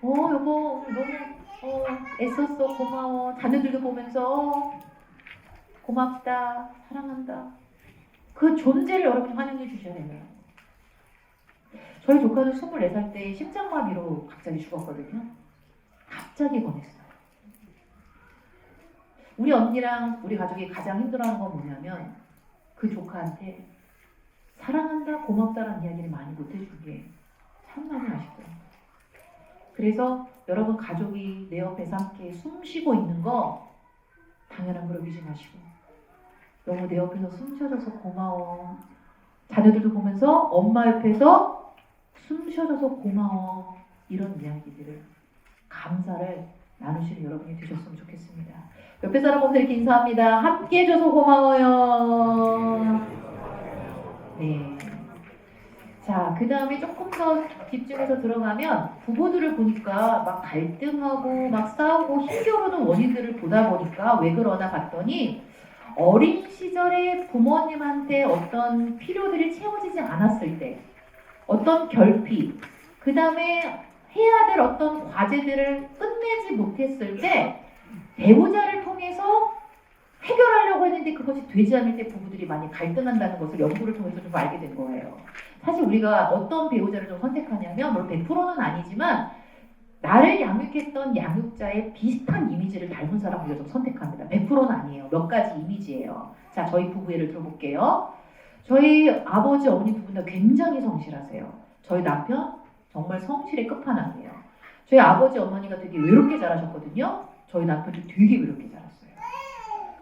여보 오늘 너무 애썼어, 고마워. 자녀들도 보면서 고맙다, 사랑한다. 그 존재를 여러분이 환영해 주셔야 돼요. 저희 조카는 24살 때 심장마비로 갑자기 죽었거든요. 갑자기 권했어요. 우리 언니랑 우리 가족이 가장 힘들어하는 건 뭐냐면 그 조카한테 사랑한다, 고맙다라는 이야기를 많이 못 해준 게 참 많이 아쉽더라고요. 그래서 여러분, 가족이 내 옆에서 함께 숨 쉬고 있는 거 당연한 걸 여기지 마시고, 너무 내 옆에서 숨 쉬어줘서 고마워. 자녀들도 보면서 엄마 옆에서 숨 쉬어줘서 고마워. 이런 이야기들을, 감사를 나누시는 여러분이 되셨으면 좋겠습니다. 옆에 사람분들께 인사합니다. 함께 해줘서 고마워요. 네. 자, 그 다음에 조금 더 집중해서 들어가면 부부들을 보니까 막 갈등하고 막 싸우고 힘겨루는 원인들을 보다 보니까 왜 그러나 봤더니 어린 시절에 부모님한테 어떤 필요들이 채워지지 않았을 때, 어떤 결핍, 그 다음에 해야 될 어떤 과제들을 끝내지 못했을 때 배우자를 통해서 해결하려고 했는데 그것이 되지 않을 때 부부들이 많이 갈등한다는 것을 연구를 통해서 좀 알게 된 거예요. 사실 우리가 어떤 배우자를 좀 선택하냐면, 물론 100%는 아니지만 나를 양육했던 양육자의 비슷한 이미지를 닮은 사람을 우리가 좀 선택합니다. 100%는 아니에요. 몇 가지 이미지예요. 자, 저희 부부 예를 들어볼게요. 저희 아버지, 어머니 두 분 다 굉장히 성실하세요. 저희 남편 정말 성실의 끝판왕이에요. 저희 아버지, 어머니가 되게 외롭게 자라셨거든요. 저희 남편도 되게 외롭게 자랐어요.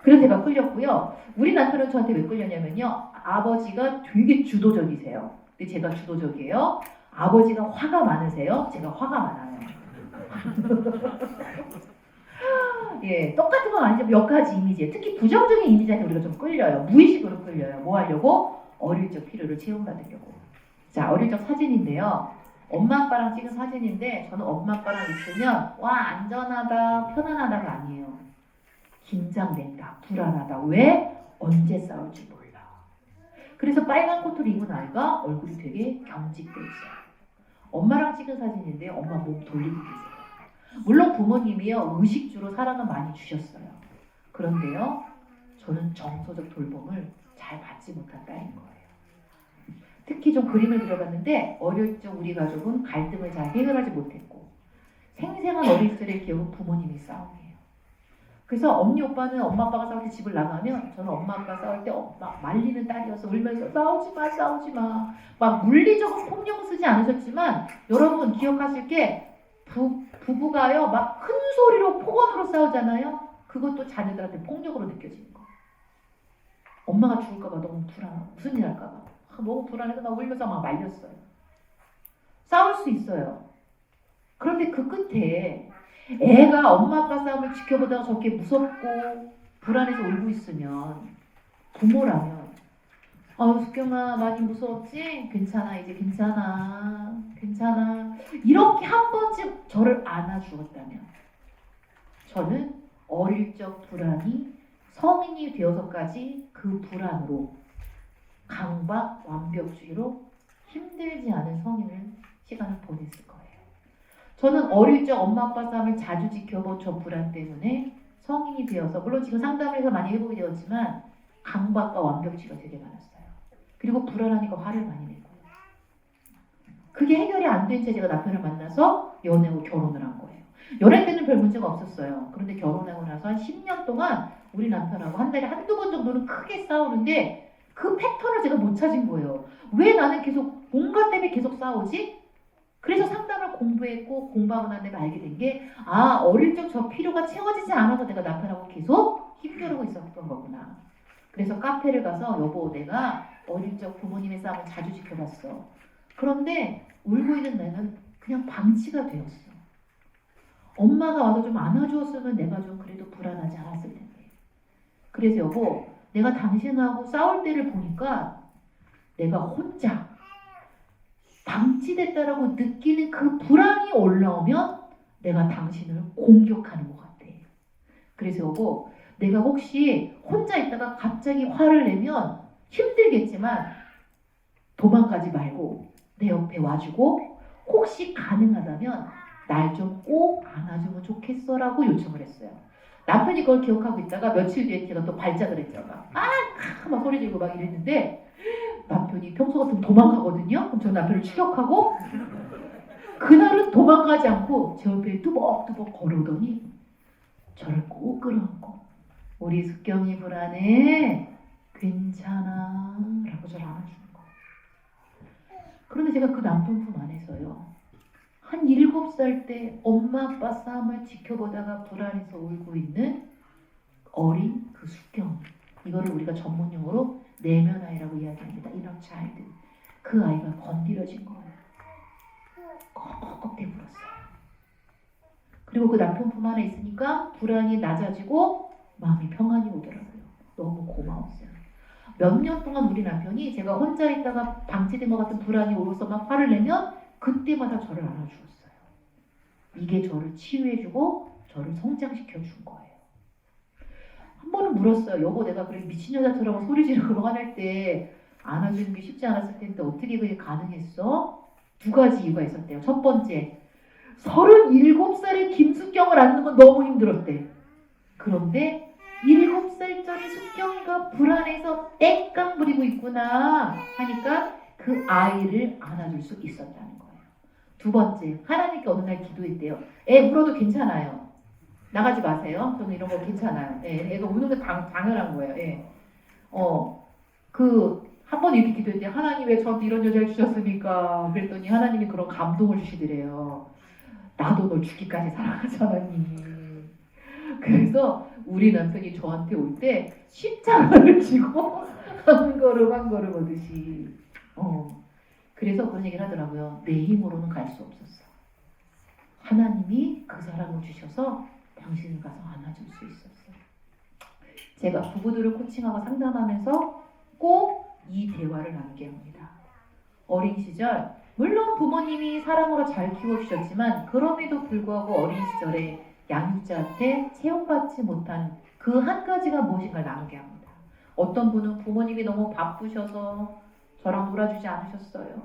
그래서 제가 끌렸고요. 우리 남편은 저한테 왜 끌렸냐면요, 아버지가 되게 주도적이세요. 근데 제가 주도적이에요. 아버지가 화가 많으세요. 제가 화가 많아요. 예, 똑같은 건 아니지만 몇 가지 이미지예요. 특히 부정적인 이미지한테 우리가 좀 끌려요. 무의식으로 끌려요. 뭐 하려고? 어릴 적 필요를 채움받으려고. 자, 어릴 적 사진인데요. 엄마 아빠랑 찍은 사진인데, 저는 엄마 아빠랑 있으면 와, 안전하다, 편안하다가 아니에요. 긴장된다, 불안하다. 왜? 언제 싸울지 몰라. 그래서 빨간 코트를 입은 아이가 얼굴이 되게 경직돼 있어요. 엄마랑 찍은 사진인데 엄마 몸 돌리고 계세요. 물론 부모님이요, 의식주로 사랑을 많이 주셨어요. 그런데요, 저는 정서적 돌봄을 잘 받지 못한 딸인 거예요. 특히 좀 그림을 그려봤는데, 어릴 적 우리 가족은 갈등을 잘 해결하지 못했고, 생생한 어린 시절의 기억은 부모님이 싸움이에요. 그래서 언니 오빠는 엄마 아빠가 싸울 때 집을 나가면, 저는 엄마 아빠 싸울 때 막 말리는 딸이어서 울면서 싸우지 마, 싸우지 마. 막 물리적인 폭력을 쓰지 않으셨지만, 여러분 기억하실 게 부부가요 막 큰 소리로 폭언으로 싸우잖아요. 그것도 자녀들한테 폭력으로 느껴지는 거. 엄마가 죽을까봐 너무 불안하고, 무슨 일 할까봐 너무 불안해서 막 울면서 막 말렸어요. 싸울 수 있어요. 그런데 그 끝에 애가 엄마 아빠 싸움을 지켜보다가 저렇게 무섭고 불안해서 울고 있으면, 부모라면 숙경아 많이 무서웠지? 괜찮아, 이제 괜찮아, 괜찮아, 이렇게 한 번쯤 저를 안아주었다면, 저는 어릴 적 불안이 성인이 되어서까지 그 불안으로, 강박 완벽주의로 힘들지 않은 시간을 보냈을 거예요. 저는 어릴 적 엄마 아빠 싸움을 자주 지켜본 저 불안 때문에 성인이 되어서, 물론 지금 상담을 해서 많이 회복이 되었지만 강박과 완벽주의가 되게 많았어요. 그리고 불안하니까 화를 많이 내고요. 그게 해결이 안 된 채 제가 남편을 만나서 연애하고 결혼을 한 거예요. 연애 때는 별 문제가 없었어요. 그런데 결혼하고 나서 한 10년 동안 우리 남편하고 한 달에 한두 번 정도는 크게 싸우는데 그 패턴을 제가 못 찾은 거예요. 왜 나는 계속 뭔가 때문에 계속 싸우지? 그래서 상담을 공부했고 공부하고 난 다음에 알게 된 게 어릴 적 저 필요가 채워지지 않아서 내가 남편하고 계속 힘겨루고 있었던 거구나. 그래서 카페를 가서 여보 내가 어릴 적 부모님의 싸움을 자주 지켜봤어. 그런데 울고 있는 나는 그냥 방치가 되었어. 엄마가 와서 좀 안아주었으면 내가 좀 그래도 불안하지 않았을 텐데. 그래서 여보 내가 당신하고 싸울 때를 보니까 내가 혼자 방치됐다라고 느끼는 그 불안이 올라오면 내가 당신을 공격하는 것 같아. 그래서 여보 내가 혹시 혼자 있다가 갑자기 화를 내면 힘들겠지만 도망가지 말고 내 옆에 와주고 혹시 가능하다면 날 좀 꼭 안아주면 좋겠어 라고 요청을 했어요. 남편이 그걸 기억하고 있다가 며칠 뒤에 제가 또 발작을 했죠. 막 소리 지르고 막 이랬는데 남편이 평소 같으면 도망가거든요. 그럼 저 남편을 추격하고 그날은 도망가지 않고 제 옆에 뚜벅뚜벅 걸어오더니 저를 꼭 끌어안고 우리 숙경이 불안해 괜찮아 라고 저를 안아주는 거예요. 그런데 제가 그 남편 품 안에서요 한 7살 때 엄마 아빠 싸움을 지켜보다가 불안해서 울고 있는 어린 그 숙경, 이거를 우리가 전문용어로 내면 아이라고 이야기합니다. inner child. 그 아이가 건드려진 거예요. 꺽꺽 대물었어요. 그리고 그 남편 품 안에 있으니까 불안이 낮아지고 마음이 평안이 오더라고요. 너무 고마웠어요. 몇 년 동안 우리 남편이 제가 혼자 있다가 방치된 것 같은 불안이 오면서 막 화를 내면 그때마다 저를 안아주었어요. 이게 저를 치유해주고 저를 성장시켜 준 거예요. 한 번은 물었어요. 여보 내가 그렇게 미친 여자처럼 소리 지르고 화낼 때 안아주는 게 쉽지 않았을 텐데 어떻게 그게 가능했어? 2가지 이유가 있었대요. 첫 번째 37살의 김숙경을 안는 건 너무 힘들었대. 그런데 7살짜리 숙경이가 불안해서 땡깡 부리고 있구나 하니까 그 아이를 안아줄 수 있었다는 거예요. 두 번째, 하나님께 어느 날 기도했대요. 애 울어도 괜찮아요. 나가지 마세요. 저는 이런 거 괜찮아요. 애가 우는 게 당연한 거예요. 한 번 이렇게 기도했대요. 하나님 왜 저한테 이런 여자를 주셨습니까? 그랬더니 하나님이 그런 감동을 주시더래요. 나도 널 죽기까지 사랑하잖아니. 그래서 우리 남편이 저한테 올 때 십자가를 지고 한 걸음 오듯이 그래서 그런 얘기를 하더라고요. 내 힘으로는 갈 수 없었어. 하나님이 그 사랑을 주셔서 당신을 가서 안아줄 수 있었어. 제가 부부들을 코칭하고 상담하면서 꼭 이 대화를 나누게 합니다. 어린 시절 물론 부모님이 사랑으로 잘 키워주셨지만 그럼에도 불구하고 어린 시절에 양육자한테 채용받지 못한 그 한 가지가 무엇인가 나누게 합니다. 어떤 분은 부모님이 너무 바쁘셔서 저랑 놀아주지 않으셨어요.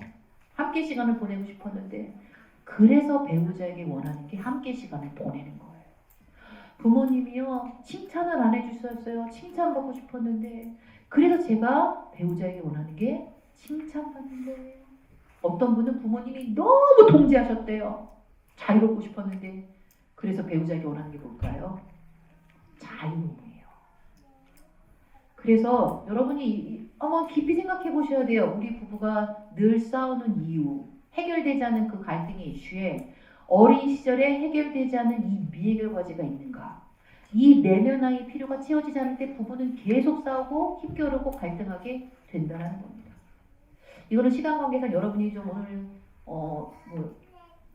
함께 시간을 보내고 싶었는데 그래서 배우자에게 원하는 게 함께 시간을 보내는 거예요. 부모님이요 칭찬을 안 해주셨어요. 칭찬받고 싶었는데 그래서 제가 배우자에게 원하는 게 칭찬받는 거예요. 어떤 분은 부모님이 너무 통제하셨대요. 자유롭고 싶었는데 그래서 배우자에게 원하는 게 뭘까요? 자유로움이에요. 그래서 여러분이 깊이 생각해 보셔야 돼요. 우리 부부가 늘 싸우는 이유, 해결되지 않은 그 갈등의 이슈에 어린 시절에 해결되지 않은 이 미해결 과제가 있는가? 이 내면의 필요가 채워지지 않을 때 부부는 계속 싸우고 힘겨루고 갈등하게 된다는 겁니다. 이거는 시간 관계상 여러분이 좀 오늘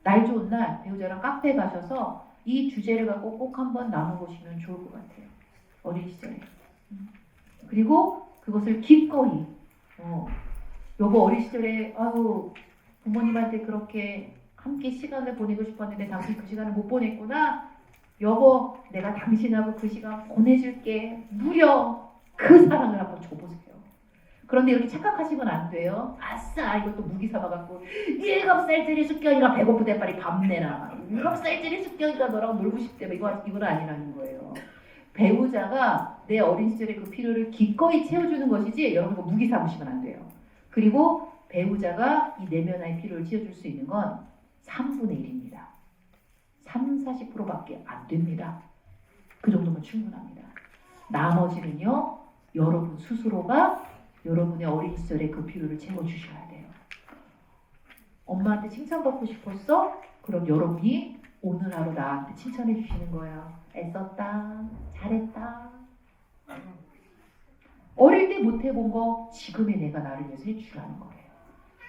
날 좋은 날 배우자랑 카페에 가셔서 이 주제를 갖고 꼭 한번 나눠보시면 좋을 것 같아요. 어린 시절에. 그리고 그것을 기꺼이 여보 어린 시절에 부모님한테 그렇게 함께 시간을 보내고 싶었는데 당신 그 시간을 못 보냈구나. 여보 내가 당신하고 그 시간 보내줄게. 무려 그 사랑을 한번 줘보세요. 그런데 이렇게 착각하시면 안 돼요. 아싸 이것도 무기 삼아갖고 7살짜리 숙경이가 배고프대 빨리 밥 내라. 7살짜리 숙경이가 너랑 놀고 싶대. 이건 아니라는 거예요. 배우자가 내 어린 시절의 그 필요를 기꺼이 채워주는 것이지 여러분 무기 삼으시면 안 돼요. 그리고 배우자가 이 내면의 필요를 채워줄 수 있는 건 3분의 1입니다. 40%밖에 안 됩니다. 그 정도면 충분합니다. 나머지는요, 여러분 스스로가 여러분의 어린 시절에 그 필요를 채워주셔야 돼요. 엄마한테 칭찬받고 싶었어? 그럼 여러분이 오늘 하루 나한테 칭찬해 주시는 거예요. 애썼다, 잘했다. 어릴 때 못 해본 거 지금의 내가 나를 위해서 해주라는 거예요.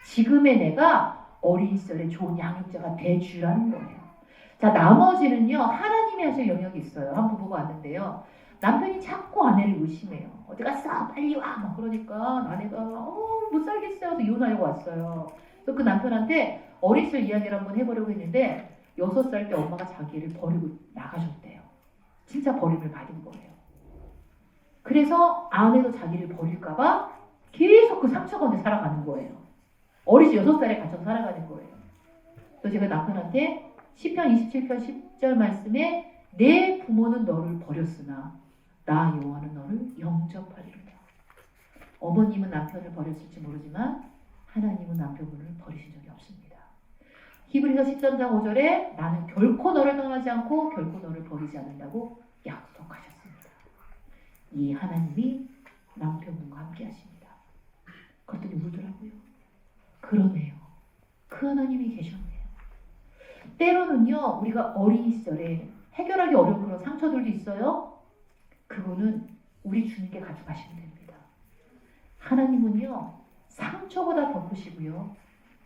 지금의 내가 어린 시절에 좋은 양육자가 돼주라는 거예요. 자, 나머지는요, 하나님이 하실 영역이 있어요. 한 부부가 왔는데요. 남편이 자꾸 아내를 의심해요. 어디 갔어? 빨리 와! 막 그러니까 아내가 못 살겠어요. 그래서 이혼하려고 왔어요. 그래서 그 남편한테 어린 시절 이야기를 한번 해보려고 했는데 6살 때 엄마가 자기를 버리고 나가셨대요. 진짜 버림을 받은 거예요. 그래서 아내도 자기를 버릴까봐 계속 그 상처 가운데 살아가는 거예요. 어린 시절 6살에 갇혀서 살아가는 거예요. 그래서 제가 남편한테 시편 27편 10절 말씀에 내 부모는 너를 버렸으나 나 여호와는 너를 영접하리로다. 어머님은 남편을 버렸을지 모르지만 하나님은 남편분을 버리신 적이 없습니다. 히브리서 13장 5절에 나는 결코 너를 떠나지 않고 결코 너를 버리지 않는다고 약속하셨습니다. 이 하나님이 남편분과 함께 하십니다. 그랬더니 울더라고요. 그러네요. 그 하나님이 계셨네요. 때로는요, 우리가 어린 시절에 해결하기 어려운 그런 상처들도 있어요. 그거는 우리 주님께 가져가시면 됩니다. 하나님은요, 상처보다 더 크시고요,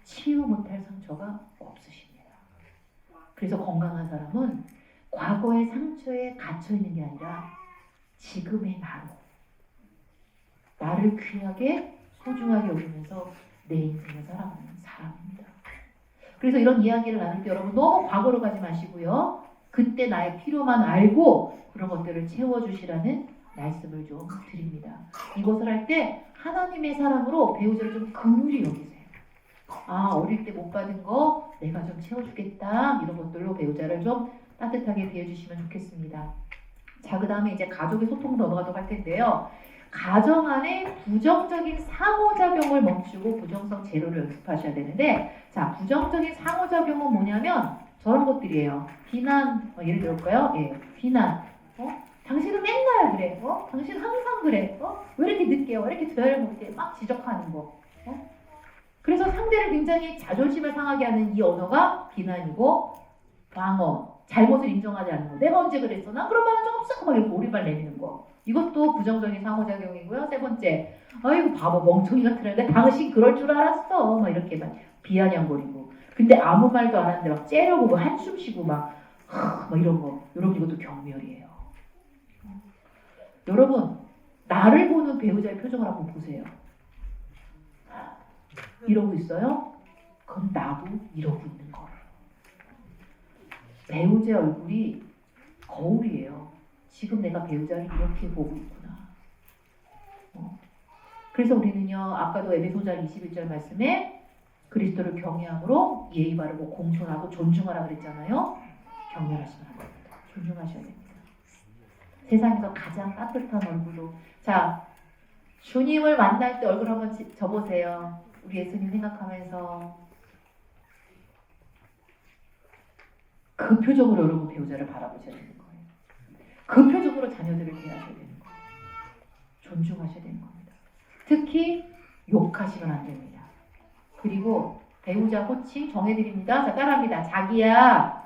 치유 못할 상처가 없으십니다. 그래서 건강한 사람은 과거의 상처에 갇혀있는 게 아니라 지금의 나를 귀하게 소중하게 여기면서 내 인생을 살아가는 사람입니다. 그래서 이런 이야기를 나눌 때 여러분 너무 과거로 가지 마시고요. 그때 나의 필요만 알고 그런 것들을 채워주시라는 말씀을 좀 드립니다. 이것을 할 때 하나님의 사랑으로 배우자를 좀 긍휼히 여기세요. 아, 어릴 때 못 받은 거 내가 좀 채워주겠다. 이런 것들로 배우자를 좀 따뜻하게 대해주시면 좋겠습니다. 자, 그 다음에 이제 가족의 소통 넘어가도록 할 텐데요. 가정 안에 부정적인 상호작용을 멈추고 부정성 제로를 연습하셔야 되는데, 자, 부정적인 상호작용은 뭐냐면 저런 것들이에요. 비난, 예를 들어볼까요? 예, 비난. 당신은 맨날 그래. 당신 항상 그래. 왜 이렇게 늦게 왜 이렇게 드라이를 먹을 때 막 지적하는 거. 그래서 상대를 굉장히 자존심을 상하게 하는 이 언어가 비난이고, 방어, 잘못을 인정하지 않는 거. 내가 언제 그랬어? 난 그런 말은 좀 없어. 막 이렇게 오리발 내미는 거. 이것도 부정적인 상호작용이고요. 세 번째, 아이고 바보 멍청이 같은 애가 당신 그럴 줄 알았어. 막 이렇게 막 비아냥거리고. 근데 아무 말도 안 하는데 막 째려보고 한숨 쉬고 막 이런 거. 여러분 이것도 경멸이에요. 여러분 나를 보는 배우자의 표정을 한번 보세요. 이러고 있어요? 그럼 나도 이러고 있는 거예요. 배우자의 얼굴이 거울이에요. 지금 내가 배우자를 이렇게 보고 있구나. 그래서 우리는요, 아까도 에베소서 21절 말씀에 그리스도를 경외함으로 예의 바르고 공손하고 존중하라 그랬잖아요. 경멸하시면 안 됩니다. 존중하셔야 됩니다. 세상에서 가장 따뜻한 얼굴로. 자, 주님을 만날 때 얼굴 한번 접으세요. 우리 예수님 생각하면서 그 표정으로 여러분 배우자를 바라보셔야 되는 거예요. 그 표정으로 자녀들을 대하셔야 되는 거예요. 존중하셔야 되는 겁니다. 특히 욕하시면 안 됩니다. 그리고 배우자 호칭 정해드립니다. 자, 따라합니다. 자기야.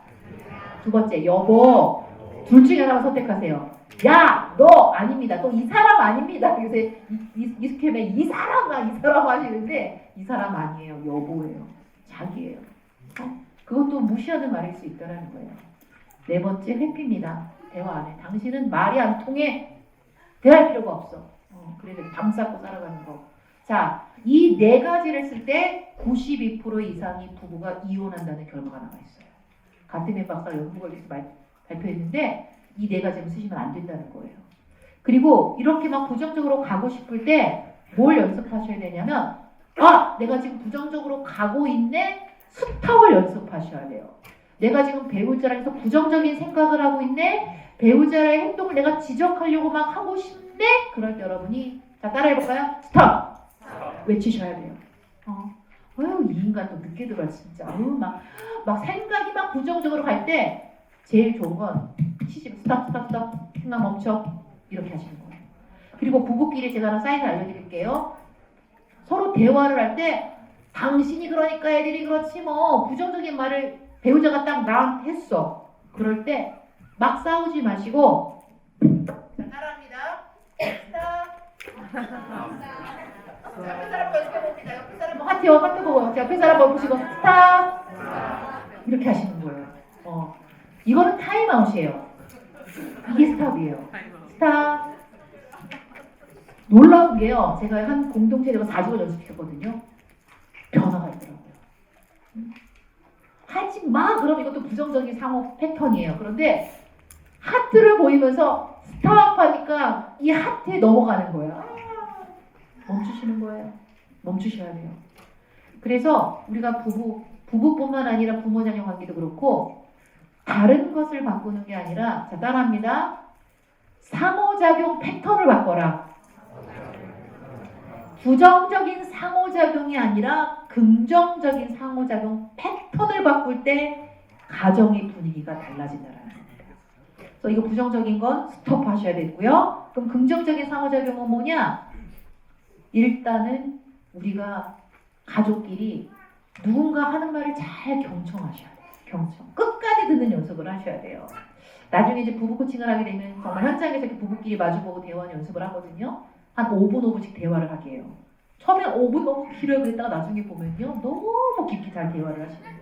두 번째, 여보. 둘 중에 하나만 선택하세요. 야, 너 아닙니다. 또 이 사람 아닙니다. 요새 이 스캠에 이 사람 하시는데 이 사람 아니에요. 여보예요. 자기예요. 그것도 무시하는 말일 수 있다는 거예요. 네 번째, 회피입니다. 대화 안 해. 당신은 말이 안 통해. 대할 필요가 없어. 그래서 감싸고 살아가는 거. 자, 이 네 가지를 쓸 때 92% 이상이 부부가 이혼한다는 결과가 나와 있어요. 가트맨 박사가 연구걸에서 발표했는데 이 네 가지를 쓰시면 안 된다는 거예요. 그리고 이렇게 막 부정적으로 가고 싶을 때 뭘 연습하셔야 되냐면, 내가 지금 부정적으로 가고 있네. 스톱을 연습하셔야 돼요. 내가 지금 배우자랑서 부정적인 생각을 하고 있네. 배우자의 행동을 내가 지적하려고 막 하고 싶네. 그럴 때 여러분이 자 따라해볼까요? 스톱! 외치셔야 돼요. 아유, 이 인간 또 늦게 들어와, 진짜. 아유, 막 생각이 막 부정적으로 갈 때, 제일 좋은 건, 시집, 스탑. 생각 멈춰. 이렇게 하시는 거예요. 그리고 부부끼리 제가 하나 사인을 알려드릴게요. 서로 대화를 할 때, 당신이 그러니까 애들이 그렇지 뭐, 부정적인 말을 배우자가 딱 나한테 했어. 그럴 때, 막 싸우지 마시고, 자, 따라합니다. 스탑. 옆에 사람 연습해 봅니다. 옆에 사람 하트 보고 옆에 사람 보시고 스탑 이렇게 하시는 거예요. 이거는 타임아웃이에요. 이게 스탑이에요. 스탑. 놀라운 게요. 제가 한 공동체에서 4주간 연습했거든요. 변화가 있더라고요. 하지 마. 그럼 이것도 부정적인 상호 패턴이에요. 그런데 하트를 보이면서 스탑하니까 이 하트에 넘어가는 거예요. 멈추시는 거예요. 멈추셔야 돼요. 그래서 우리가 부부뿐만 아니라 부모 자녀 관계도 그렇고 다른 것을 바꾸는 게 아니라 자 따라합니다. 상호작용 패턴을 바꿔라. 부정적인 상호작용이 아니라 긍정적인 상호작용 패턴을 바꿀 때 가정의 분위기가 달라진다는 겁니다. 그래서 이거 부정적인 건 스톱하셔야 되고요. 그럼 긍정적인 상호작용은 뭐냐? 일단은 우리가 가족끼리 누군가 하는 말을 잘 경청하셔야 돼요. 경청. 끝까지 듣는 연습을 하셔야 돼요. 나중에 이제 부부 코칭을 하게 되면 정말 현장에서 이렇게 부부끼리 마주보고 대화하는 연습을 하거든요. 한 5분씩 대화를 하게 해요. 처음에 5분 너무 길어요. 그랬다가 나중에 보면요. 너무 깊이 잘 대화를 하시는 거예요.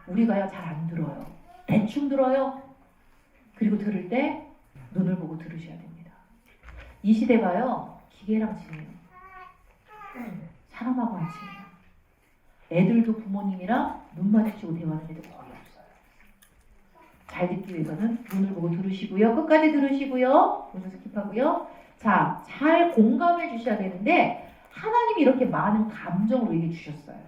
우리가요 잘 안 들어요. 대충 들어요. 그리고 들을 때 눈을 보고 들으셔야 됩니다. 이 시대가요. 기계랑 친해요. 사람하고 안 친해요. 애들도 부모님이랑 눈 마주치고 대화하는 애들 거의 없어요. 잘 듣기 위해서는 눈을 보고 들으시고요. 끝까지 들으시고요. 눈을 스킵하고요. 자, 잘 공감해 주셔야 되는데 하나님이 이렇게 많은 감정을 우리에게 주셨어요.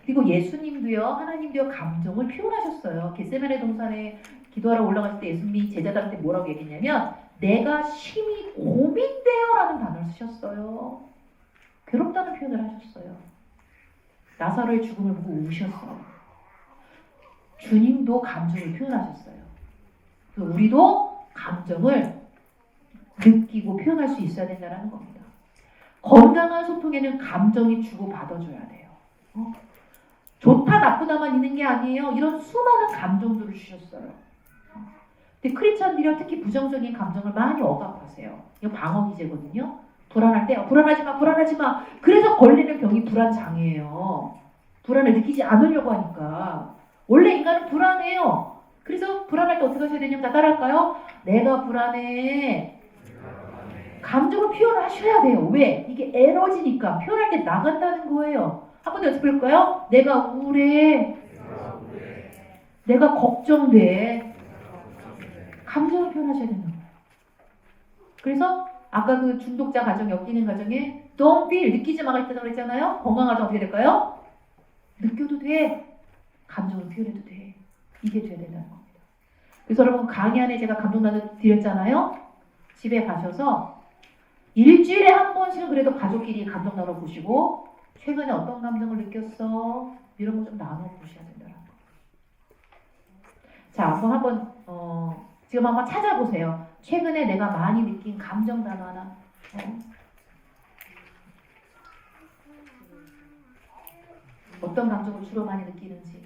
그리고 예수님도요. 하나님도요. 감정을 표현하셨어요. 겟세마네 동산에 기도하러 올라갔을 때 예수님이 제자들한테 뭐라고 얘기했냐면 내가 심히 고민되어라는 단어를 쓰셨어요. 괴롭다는 표현을 하셨어요. 나사로의 죽음을 보고 우셨어요. 주님도 감정을 표현하셨어요. 그래서 우리도 감정을 느끼고 표현할 수 있어야 된다는 겁니다. 건강한 소통에는 감정이 주고받아줘야 돼요. 좋다 나쁘다만 있는 게 아니에요. 이런 수많은 감정들을 주셨어요. 근데 크리스천들이 특히 부정적인 감정을 많이 억압하세요. 이거 방어 기제거든요. 불안할 때 불안하지 마. 그래서 걸리는 병이 불안장애예요. 불안을 느끼지 않으려고 하니까. 원래 인간은 불안해요. 그래서 불안할 때 어떻게 하셔야 되냐면 다 따라할까요? 내가 불안해. 감정을 표현하셔야 돼요. 왜? 이게 에너지니까 표현할 때 나간다는 거예요. 한 번 더 연습해볼까요? 내가 우울해. 내가 걱정돼. 감정을 표현하셔야 된다는 거예요. 그래서 아까 그 중독자 가정, 엮이는 가정에 don't feel, 느끼지 마가 있다고 그랬잖아요. 건강한 가정 어떻게 될까요? 느껴도 돼. 감정을 표현해도 돼. 이게 돼야 된다는 겁니다. 그래서 여러분 강의 안에 제가 감정 나눠 드렸잖아요. 집에 가셔서 일주일에 한 번씩은 그래도 가족끼리 감정 나눠 보시고 최근에 어떤 감정을 느꼈어? 이런 거 좀 나눠 보셔야 된다는 거. 자, 한번 지금 한번 찾아보세요. 최근에 내가 많이 느낀 감정 단어 하나. 어떤 감정을 주로 많이 느끼는지.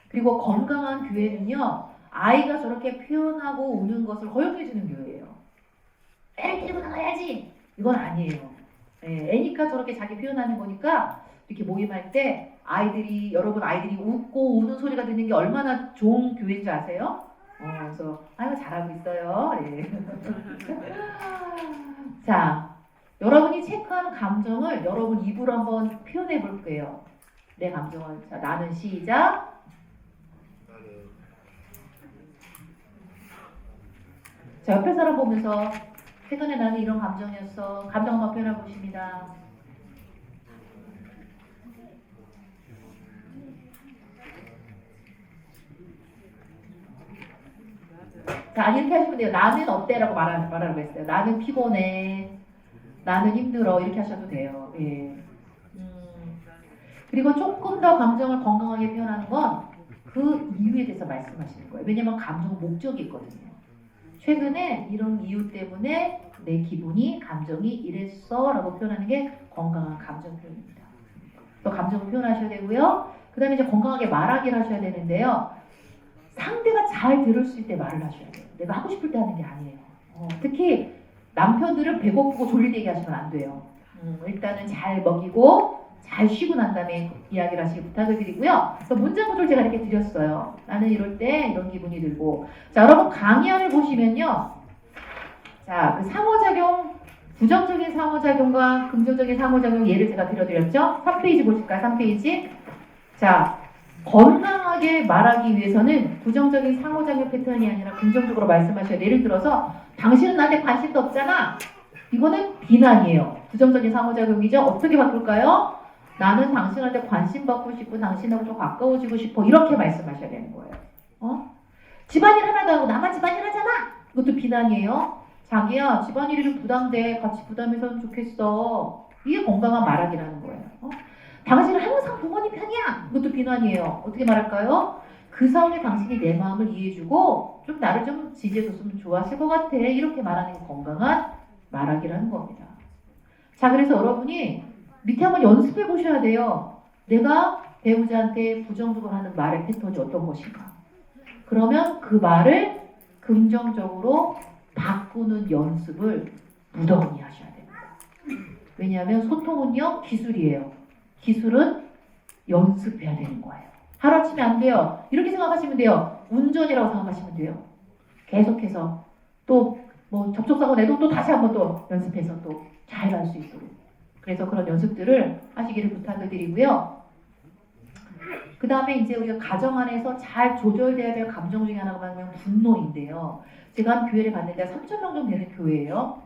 그리고 건강한 교회는요. 아이가 저렇게 표현하고 우는 것을 허용해주는 교회예요. 애를 데리고 나가야지. 이건 아니에요. 애니까 저렇게 자기 표현하는 거니까 이렇게 모임할 때 여러분 아이들이 웃고 우는 소리가 듣는 게 얼마나 좋은 교회인 줄 아세요? 그래서 아이고 잘하고 있어요. 예. 자, 여러분이 체크한 감정을 여러분 입으로 한번 표현해 볼게요. 내 감정을. 자, 나는 시작. 자, 옆에 사람 보면서 최근에 나는 이런 감정이었어. 감정 한번 표현해 보십니다. 자, 자, 이렇게 하시면 돼요. 나는 어때라고 말하라고 했어요. 나는 피곤해. 나는 힘들어. 이렇게 하셔도 돼요. 예. 그리고 조금 더 감정을 건강하게 표현하는 건 그 이유에 대해서 말씀하시는 거예요. 왜냐면 감정은 목적이 있거든요. 최근에 이런 이유 때문에 내 기분이, 감정이 이랬어 라고 표현하는 게 건강한 감정 표현입니다. 또 감정을 표현하셔야 되고요. 그 다음에 이제 건강하게 말하기를 하셔야 되는데요. 상대가 잘 들을 수 있을 때 말을 하셔야 돼요. 내가 하고 싶을 때 하는 게 아니에요. 특히 남편들은 배고프고 졸릴 때 얘기하시면 안 돼요. 일단은 잘 먹이고 잘 쉬고 난 다음에 이야기를 하시길 부탁을 드리고요. 그래서 문장 구조를 제가 이렇게 드렸어요. 나는 이럴 때 이런 기분이 들고. 자, 여러분 강의안을 보시면요. 자, 그 상호작용, 부정적인 상호작용과 긍정적인 상호작용 예를 제가 들어드렸죠. 3페이지 보실까요? 3페이지. 자, 건강하게 말하기 위해서는 부정적인 상호작용 패턴이 아니라 긍정적으로 말씀하셔야 돼요. 예를 들어서 당신은 나한테 관심도 없잖아. 이거는 비난이에요. 부정적인 상호작용이죠. 어떻게 바꿀까요? 나는 당신한테 관심 받고 싶고 당신하고 좀 가까워지고 싶어. 이렇게 말씀하셔야 되는 거예요. 집안일 하나도 하고 나만 집안일 하잖아. 이것도 비난이에요. 자기야, 집안일이 좀 부담돼. 같이 부담해서는 좋겠어. 이게 건강한 말하기라는 거예요. 당신은 항상 부모님 편이야. 이것도 비난이에요. 어떻게 말할까요? 그 상황에 당신이 내 마음을 이해해주고 좀 나를 좀 지지해줬으면 좋았을 것 같아. 이렇게 말하는 게 건강한 말하기라는 겁니다. 자, 그래서 여러분이 밑에 한번 연습해 보셔야 돼요. 내가 배우자한테 부정적으로 하는 말의 패턴이 어떤 것인가. 그러면 그 말을 긍정적으로 바꾸는 연습을 무던히 하셔야 됩니다. 왜냐하면 소통은요, 기술이에요. 기술은 연습해야 되는 거예요. 하루아침에 안 돼요. 이렇게 생각하시면 돼요. 운전이라고 생각하시면 돼요. 계속해서 또 뭐 접촉사고 내도 또 다시 한번 또 연습해서 또 잘 갈 수 있도록. 그래서 그런 연습들을 하시기를 부탁을 드리고요. 그 다음에 이제 우리가 가정 안에서 잘 조절돼야 될 감정 중에 하나가 뭐냐면 분노인데요. 제가 한 교회를 갔는데 3,000명 정도 되는 교회예요.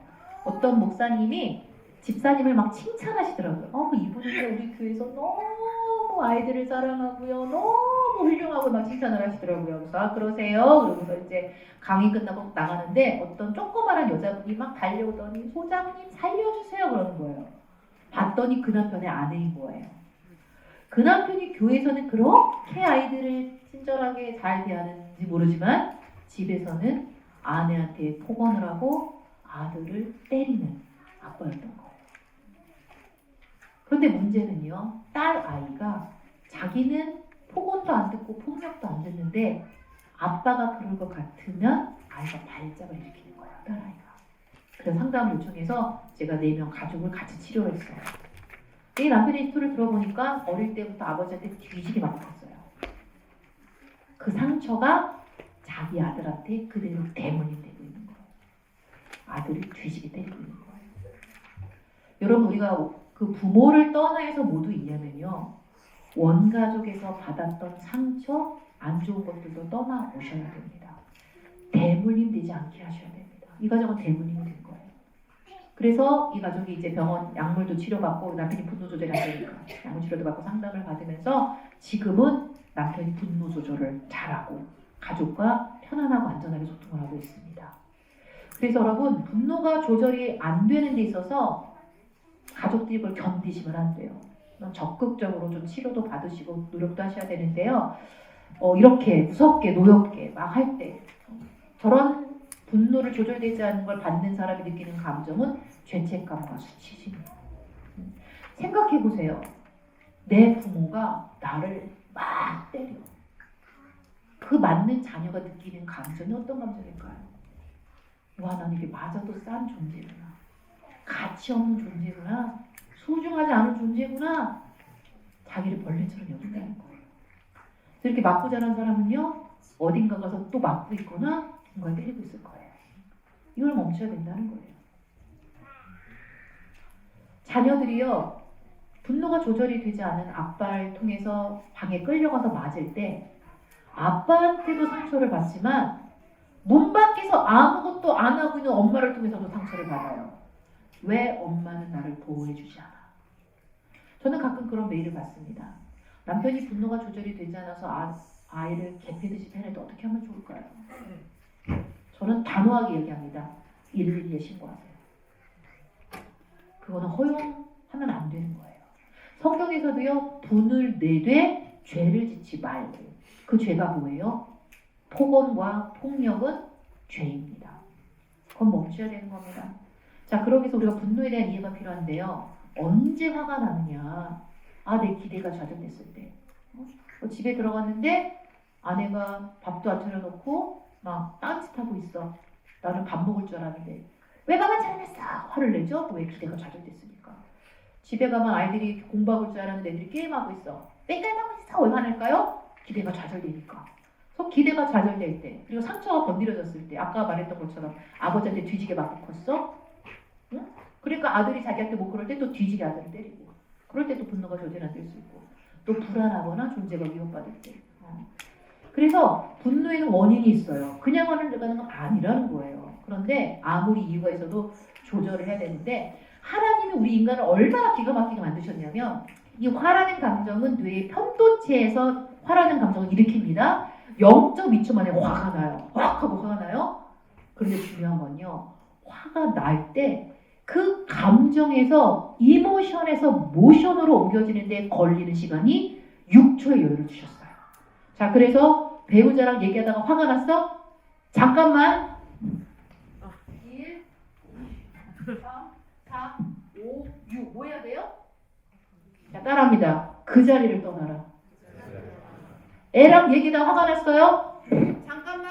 어떤 목사님이 집사님을 막 칭찬하시더라고요. 이분은 우리 교회에서 너무 아이들을 사랑하고요. 너무 훌륭하고 막 칭찬을 하시더라고요. 그래서 그러세요? 그러면서 이제 강의 끝나고 나가는데 어떤 조그마한 여자분이 막 달려오더니 소장님 살려주세요 그러는 거예요. 봤더니 그 남편의 아내인 거예요. 그 남편이 교회에서는 그렇게 아이들을 친절하게 잘 대하는지 모르지만 집에서는 아내한테 폭언을 하고 아들을 때리는 아빠였던 거예요. 그런데 문제는요. 딸 아이가 자기는 폭언도 안 듣고 폭력도 안 듣는데 아빠가 그럴 것 같으면 아이가 발작을 일으키는 거예요. 딸 아이가. 그래서 상담을 요청해서 제가 4명 가족을 같이 치료했어요. 이 남편의 스토리를 들어보니까 어릴 때부터 아버지한테 뒤지게 맞았어요. 그 상처가 자기 아들한테 그대로 대문이 되고 있는 거예요. 아들을 뒤지게 때리고 있는 거예요. 여러분 우리가 그 부모를 떠나서 모두 있냐면요. 원가족에서 받았던 상처, 안 좋은 것들도 떠나 오셔야 됩니다. 대물림 되지 않게 하셔야 됩니다. 이 가정은 대물림이 된 거예요. 그래서 이 가족이 이제 병원 약물도 치료받고 남편이 분노 조절을 하니까 약물 치료도 받고 상담을 받으면서 지금은 남편이 분노 조절을 잘하고 가족과 편안하고 안전하게 소통을 하고 있습니다. 그래서 여러분 분노가 조절이 안 되는 데 있어서 가족들이 그걸 견디시면 안 돼요. 적극적으로 좀 치료도 받으시고 노력도 하셔야 되는데요. 이렇게 무섭게 노엽게 막 할 때 저런 분노를 조절되지 않는 걸 받는 사람이 느끼는 감정은 죄책감과 수치심이에요. 생각해 보세요. 내 부모가 나를 막 때려. 그 맞는 자녀가 느끼는 감정이 어떤 감정일까요? 와, 난 이게 맞아도 싼 존재구나. 가치 없는 존재구나. 소중하지 않은 존재구나. 자기를 벌레처럼 여긴다는 거예요. 이렇게 맞고 자란 사람은요. 어딘가 가서 또 맞고 있거나 누가 때리고 있을 거예요. 이걸 멈춰야 된다는 거예요. 자녀들이요. 분노가 조절이 되지 않은 아빠를 통해서 방에 끌려가서 맞을 때 아빠한테도 상처를 받지만 문 밖에서 아무것도 안 하고 있는 엄마를 통해서도 상처를 받아요. 왜 엄마는 나를 보호해주지 않아? 저는 가끔 그런 메일을 받습니다. 남편이 분노가 조절이 되지 않아서 아이를 개패듯이 패는데 어떻게 하면 좋을까요? 저는 단호하게 얘기합니다. 112에 신고하세요. 그거는 허용하면 안 되는 거예요. 성경에서도요, 분을 내되 죄를 짓지 말고. 그 죄가 뭐예요? 폭언과 폭력은 죄입니다. 그건 멈춰야 되는 겁니다. 자, 그러기 위해서 우리가 분노에 대한 이해가 필요한데요. 언제 화가 나느냐? 아, 내 기대가 좌절됐을 때. 집에 들어갔는데 아내가 밥도 안 차려놓고 막 딴짓하고 있어. 나는 밥 먹을 줄 알았는데 왜 밥 안 차려냈어? 화를 내죠? 왜 기대가 좌절됐으니까. 집에 가면 아이들이 공부하고 줄 알았는데 애들이 게임하고 있어. 왜 게임하고 있어? 왜 화낼까요? 기대가 좌절되니까. 그래서 기대가 좌절될 때, 그리고 상처가 건드려졌을 때, 아까 말했던 것처럼 아버지한테 뒤지게 맞고 컸어? 응? 그러니까 아들이 자기한테 뭐 그럴 때 또 뒤지게 아들을 때리고, 그럴 때 또 분노가 조절이 안 될 수 있고, 또 불안하거나 존재가 위협받을 때. 그래서 분노에는 원인이 있어요. 그냥 화를 내는 건 아니라는 거예요. 그런데 아무리 이유가 있어도 조절을 해야 되는데, 하나님이 우리 인간을 얼마나 기가 막히게 만드셨냐면, 이 화라는 감정은 뇌의 편도체에서 화라는 감정을 일으킵니다. 0.2초 만에 화가 나요. 확 하고 화가 나요. 그런데 중요한 건요, 화가 날 때 그 감정에서 이모션에서 모션으로 옮겨지는데 걸리는 시간이 6초의 여유를 주셨어요. 자, 그래서 배우자랑 얘기하다가 화가 났어? 잠깐만. 1, 2, 3, 4, 5, 6. 뭐 해야 돼요? 자, 따라합니다. 그 자리를 떠나라. 애랑 얘기하다가 화가 났어요? 잠깐만.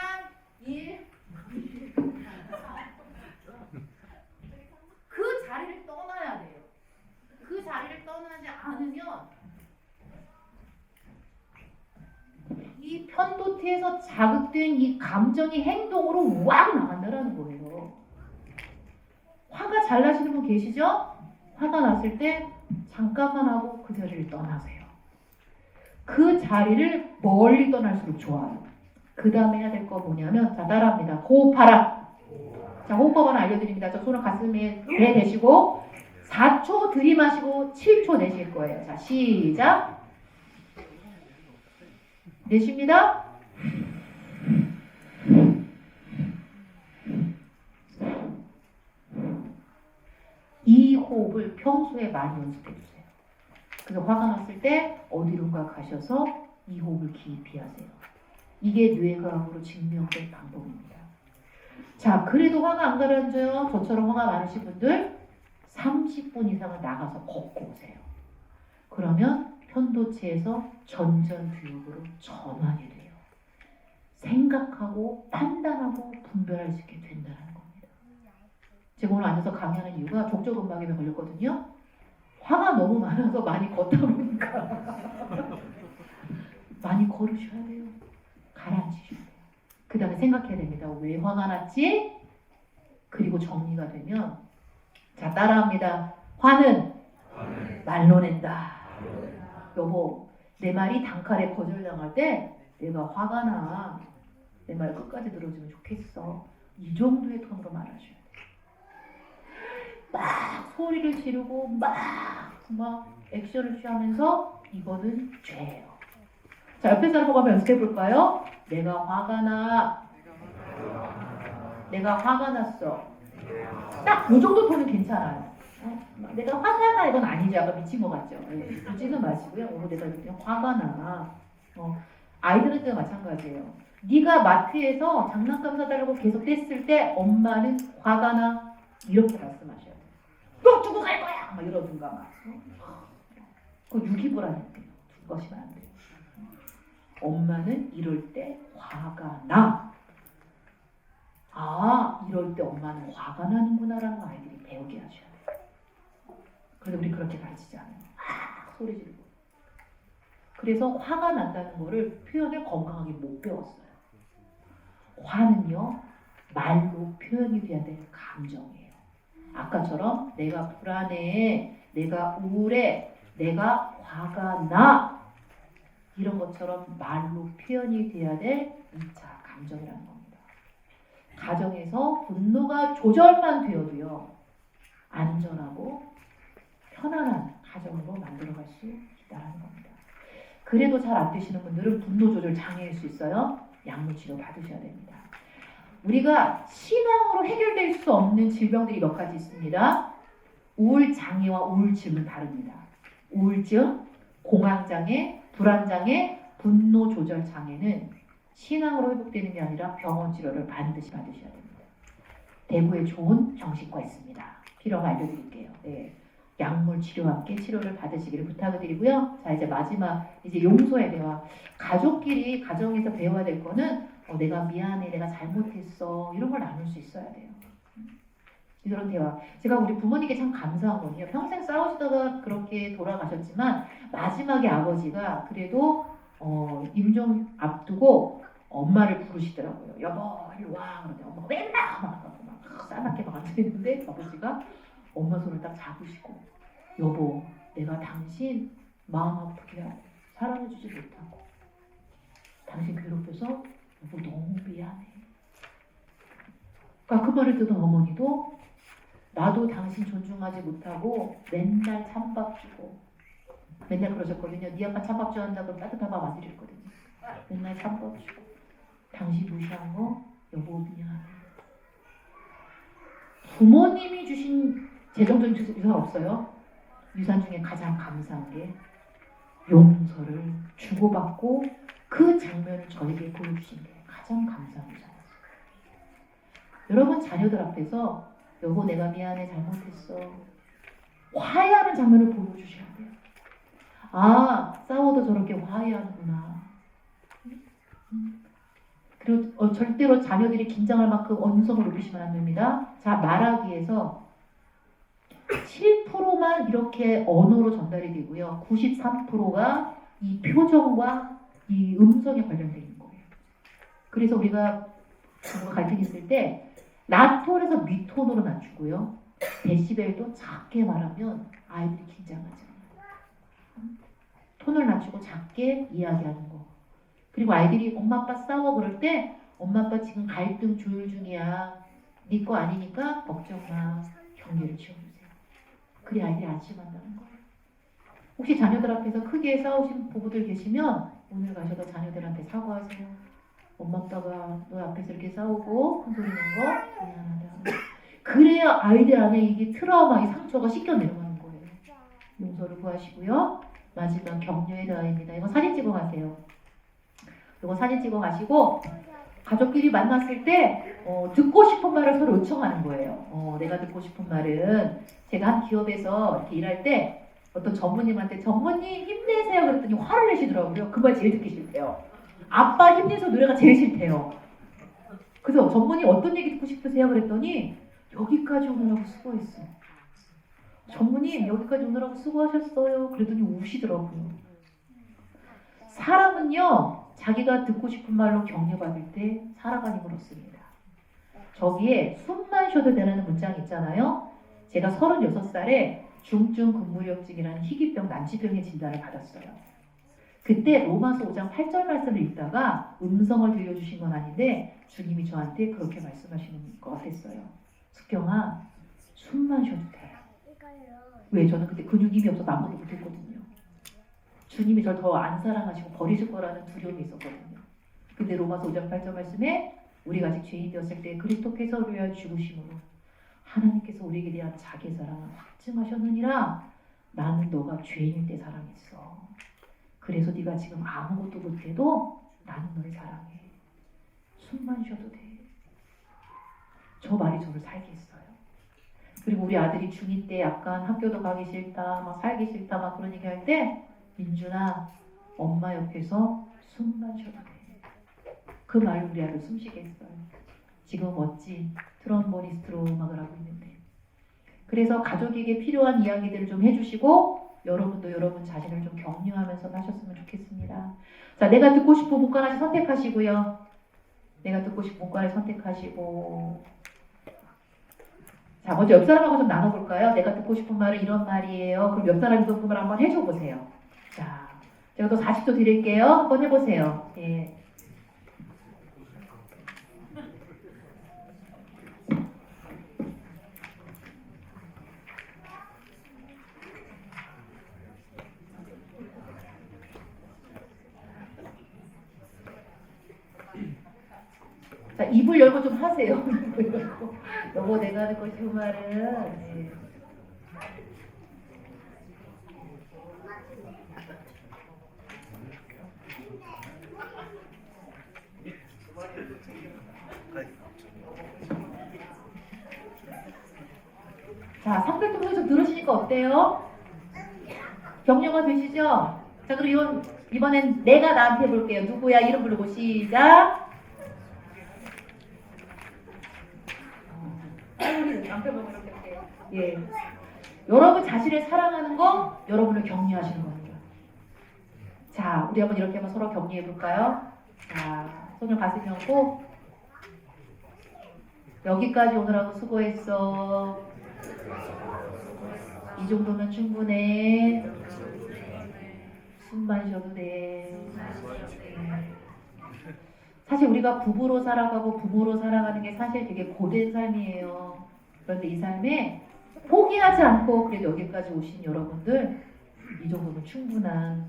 1, 그 자리를 떠나야 돼요. 그 자리를 떠나지 않으면 이 편도체에서 자극된 이 감정이 행동으로 왁 나간다는 거예요. 화가 잘 나시는 분 계시죠? 화가 났을 때 잠깐만 하고 그 자리를 떠나세요. 그 자리를 멀리 떠날수록 좋아요. 그 다음에 해야 될 거 뭐냐면, 자, 따라합니다. 호흡하라. 자, 호흡법 하나 알려드립니다. 저 손을 가슴에 배 대시고 4초 들이마시고 7초 내쉴 거예요. 자, 시작. 내쉽니다. 이 호흡을 평소에 많이 연습해 주세요. 그래서 화가 났을 때 어디론가 가셔서 이 호흡을 깊이 하세요. 이게 뇌과학으로 증명된 방법입니다. 자, 그래도 화가 안 가라앉아요. 저처럼 화가 많으신 분들 30분 이상을 나가서 걷고 오세요. 그러면 편도체에서 전전두엽으로 전환이 돼요. 생각하고 판단하고 분별할 수 있게 된다는 겁니다. 제가 오늘 앉아서 강의하는 이유가 족저근막염에 걸렸거든요. 화가 너무 많아서 많이 걷다 보니까 많이 걸으셔야 돼요. 가라앉히셔야 돼요. 그 다음에 생각해야 됩니다. 왜 화가 났지? 그리고 정리가 되면, 자, 따라합니다. 화는 말로 낸다. 여보, 내 말이 단칼에 거절당할 때 내가 화가 나. 내 말 끝까지 들어주면 좋겠어. 이 정도의 톤으로 말하셔야 돼요. 막 소리를 지르고 막 액션을 취하면서 이거는 죄예요. 자, 옆에 사람 보고 한번 연습해 볼까요? 내가 화가 나. 내가 화가 났어. 딱 이 정도 톤은 괜찮아요. 내가 화가 나 이건 아니죠. 아까 미친 것 같죠. 그러지는 마시고요. 내가 그냥 화가 나. 아이들한테도 마찬가지예요. 네가 마트에서 장난감 사달라고 계속 뗐을 때 엄마는 화가 나. 이렇게 말씀하셔야 돼요. 너 두고 갈 거야! 막 이러든가 막. 그거 유기불안인데요. 두고 가시면 안 돼요. 엄마는 이럴 때 화가 나. 아, 이럴 때 엄마는 화가 나는구나라는 거 아이들이 배우게 하셔야 돼요. 그런데 우리 그렇게 가르치지 않아요. 소리 지르고. 그래서 화가 난다는 거를 표현을 건강하게 못 배웠어요. 화는요, 말로 표현이 돼야 될 감정이에요. 아까처럼 내가 불안해, 내가 우울해, 내가 화가 나. 이런 것처럼 말로 표현이 돼야 될 2차 감정이라는 겁니다. 가정에서 분노가 조절만 되어도요, 안전하고 편안한 가정으로 만들어갈 수 있다는 겁니다. 그래도 잘 안 되시는 분들은 분노 조절 장애일 수 있어요. 약물 치료 받으셔야 됩니다. 우리가 신앙으로 해결될 수 없는 질병들이 몇 가지 있습니다. 우울장애와 우울증은 다릅니다. 우울증, 공황장애, 불안장애, 분노조절장애는 신앙으로 회복되는 게 아니라 병원 치료를 반드시 받으셔야 됩니다. 대구에 좋은 정신과 있습니다. 필요하면 알려드릴게요. 네. 약물 치료와 함께 치료를 받으시기를 부탁을 드리고요. 자, 이제 마지막 이제 용서의 대화. 가족끼리 가정에서 배워야 될 거는 내가 미안해, 내가 잘못했어, 이런 걸 나눌 수 있어야 돼요. 이런 대화. 제가 우리 부모님께 참 감사한 거든요. 평생 싸우시다가 그렇게 돌아가셨지만 마지막에 아버지가 그래도 임종 앞두고 엄마를 부르시더라고요. 여보, 이리 와. 그러는데 엄마가 맨날 막 싸납게 막 앉아있는데 아버지가 엄마 손을 딱 잡으시고, 여보, 내가 당신 마음 아프게 하고 사랑해주지 못하고 당신 괴롭혀서 여보 너무 미안해. 그러니까 그 말을 듣는 어머니도 나도 당신 존중하지 못하고 맨날 찬밥 주고, 맨날 그러셨거든요. 네 아빠 찬밥 좋아한다고 따뜻한 밥 안 드렸거든요. 맨날 찬밥 주고 당신 무시한 거 여보 미안해. 부모님이 주신 재정적인 유산 없어요. 유산 중에 가장 감사한 게 용서를 주고받고 그 장면을 저에게 보여주신 게 가장 감사한 유산이었어요. 여러분 자녀들 앞에서 여보 내가 미안해 잘못했어 화해하는 장면을 보여주셔야 돼요. 아 싸워도 저렇게 화해하는구나. 그리고 절대로 자녀들이 긴장할 만큼 언성을 높이시면 안 됩니다. 자, 말하기에서 7%만 이렇게 언어로 전달이 되고요. 93%가 이 표정과 이 음성에 관련되어 있는 거예요. 그래서 우리가 뭔가 갈등이 있을 때 라톤에서 미톤으로 낮추고요. 데시벨도 작게 말하면 아이들이 긴장하죠. 톤을 낮추고 작게 이야기하는 거. 그리고 아이들이 엄마 아빠 싸워 그럴 때 엄마 아빠 지금 갈등 조율 중이야. 네 거 아니니까 걱정 마. 격려를 지어주세요. 그래 아이들이 안심한다는 거예요. 혹시 자녀들 앞에서 크게 싸우신 부부들 계시면 오늘 가셔서 자녀들한테 사과하세요. 엄마 아빠가 너 앞에서 이렇게 싸우고 큰 소리 낸 거 미안하다. 그래야 아이들 안에 이게 트라우마, 이 상처가 씻겨 내려가는 거예요. 용서를 구하시고요. 마지막 격려의 대화입니다. 이거 사진 찍어 가세요. 이거 사진 찍어 가시고 가족끼리 만났을 때 듣고 싶은 말을 서로 요청하는 거예요. 내가 듣고 싶은 말은 제가 한 기업에서 이렇게 일할 때 어떤 전무님한테 전무님 힘내세요 그랬더니 화를 내시더라고요. 그 말 제일 듣기 싫대요. 아빠 힘내서 노래가 제일 싫대요. 그래서 전무님 어떤 얘기 듣고 싶으세요 그랬더니 여기까지 오느라고 수고했어. 전무님 여기까지 오느라고 수고하셨어요. 그랬더니 우시더라고요. 사람은요 자기가 듣고 싶은 말로 격려받을 때 살아가는 걸 얻습니다. 저기에 숨만 쉬어도 되는 문장이 있잖아요. 제가 36살에 중증 근무력증이라는 희귀병 난치병의 진단을 받았어요. 그때 로마서 5장 8절 말씀을 읽다가 음성을 들려주신 건 아닌데 주님이 저한테 그렇게 말씀하시는 것 같았어요. 숙경아 숨만 쉬어도 돼. 왜? 저는 그때 근육힘이 없어서 아무것도 못했거든요. 주님이 저를 더 안 사랑하시고 버리실 거라는 두려움이 있었거든요. 근데 로마서 5장 8절 말씀에 우리가 아직 죄인 되었을 때 그리스도께서 우리를 위하여 죽으심으로 하나님께서 우리에게 대한 자기 사랑을 확증하셨느니라. 나는 너가 죄인일 때 사랑했어. 그래서 네가 지금 아무것도 못해도 나는 너를 사랑해. 숨만 쉬어도 돼. 저 말이 저를 살게 했어요. 그리고 우리 아들이 중2 때 약간 학교도 가기 싫다, 막 살기 싫다, 막 그런 얘기 할 때 민준아, 엄마 옆에서 숨만 쉬어도 돼. 그 말로 우리 아들 숨쉬게 했어요. 지금 멋진 트럼보니스트로 음악을 하고 있는데. 그래서 가족에게 필요한 이야기들을 좀 해주시고 여러분도 여러분 자신을 좀 격려하면서 하셨으면 좋겠습니다. 자, 내가 듣고 싶은 문구 하나씩 선택하시고요. 내가 듣고 싶은 문구 하나씩 선택하시고 자, 먼저 옆 사람하고 좀 나눠볼까요? 내가 듣고 싶은 말은 이런 말이에요. 그럼 옆 사람이 그 말 한번 해줘 보세요. 자, 제가 또 40초 드릴게요. 한번 해보세요. 예. 자, 입을 열고 좀 하세요. 입을 열고. 여보, 내가 하고 싶은 말은. 네. 자, 성별통에서 들으시니까 어때요? 격려가 되시죠? 자, 그럼 이번엔 내가 나한테 해볼게요. 누구야? 이름 부르고 시작. 우리 남편 보고 이렇게 할게요. 예. 여러분 자신을 사랑하는 거 여러분을 격려하시는 겁니다. 자, 우리 한번 이렇게 한번 서로 격려해 볼까요? 자, 손을 가슴에 얹고 여기까지 오느라고 수고했어. 이 정도면 충분해. 숨만 쉬어도 돼. 사실 우리가 부부로 살아가고 부모로 살아가는 게 사실 되게 고된 삶이에요. 그런데 이 삶에 포기하지 않고 그래도 여기까지 오신 여러분들 이 정도면 충분한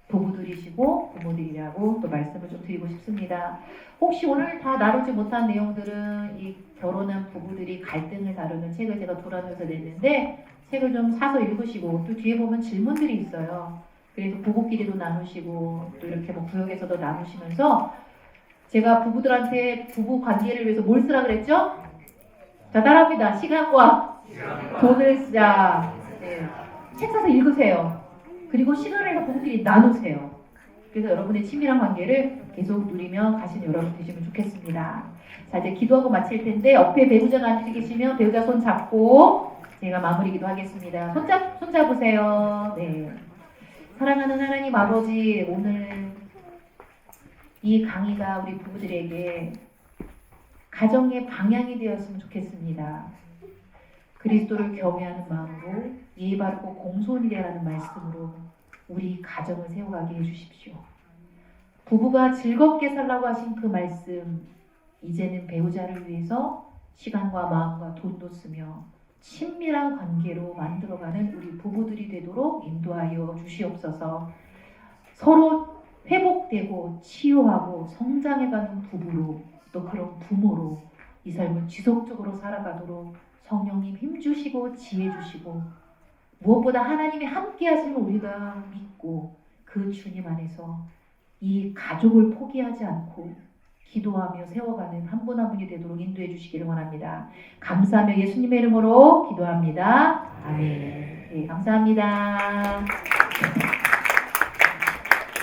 부부들이시고 부모들이라고 또 말씀을 좀 드리고 싶습니다. 혹시 오늘 다 나누지 못한 내용들은 이 결혼한 부부들이 갈등을 다루는 책을 제가 돌아면서 냈는데 책을 좀 사서 읽으시고 또 뒤에 보면 질문들이 있어요. 그래서 부부끼리도 나누시고 또 이렇게 뭐 구역에서도 나누시면서 제가 부부들한테 부부 관계를 위해서 뭘 쓰라 그랬죠? 자, 따라합니다. 시간과 돈을 쓰자. 네. 책 사서 읽으세요. 그리고 시간을 해서 부부끼리 나누세요. 그래서 여러분의 친밀한 관계를 계속 누리며 가시는 여러분 되시면 좋겠습니다. 자, 이제 기도하고 마칠 텐데 옆에 배우자가 앉아 계시면 배우자 손 잡고 제가 마무리 기도하겠습니다. 손 잡으세요. 네. 사랑하는 하나님 아버지, 오늘 이 강의가 우리 부부들에게 가정의 방향이 되었으면 좋겠습니다. 그리스도를 경외하는 마음으로 예의 바르고 공손이라는 말씀으로 우리 가정을 세워가게 해주십시오. 부부가 즐겁게 살라고 하신 그 말씀, 이제는 배우자를 위해서 시간과 마음과 돈도 쓰며 친밀한 관계로 만들어가는 우리 부부들이 되도록 인도하여 주시옵소서. 서로 회복되고 치유하고 성장해가는 부부로 또 그런 부모로 이 삶을 지속적으로 살아가도록 성령님 힘주시고 지혜주시고 무엇보다 하나님이 함께 하시는 우리가 믿고 그 주님 안에서 이 가족을 포기하지 않고 기도하며 세워가는 한 분 한 분이 되도록 인도해 주시기를 원합니다. 감사하며 예수님의 이름으로 기도합니다. 아멘. 네, 감사합니다.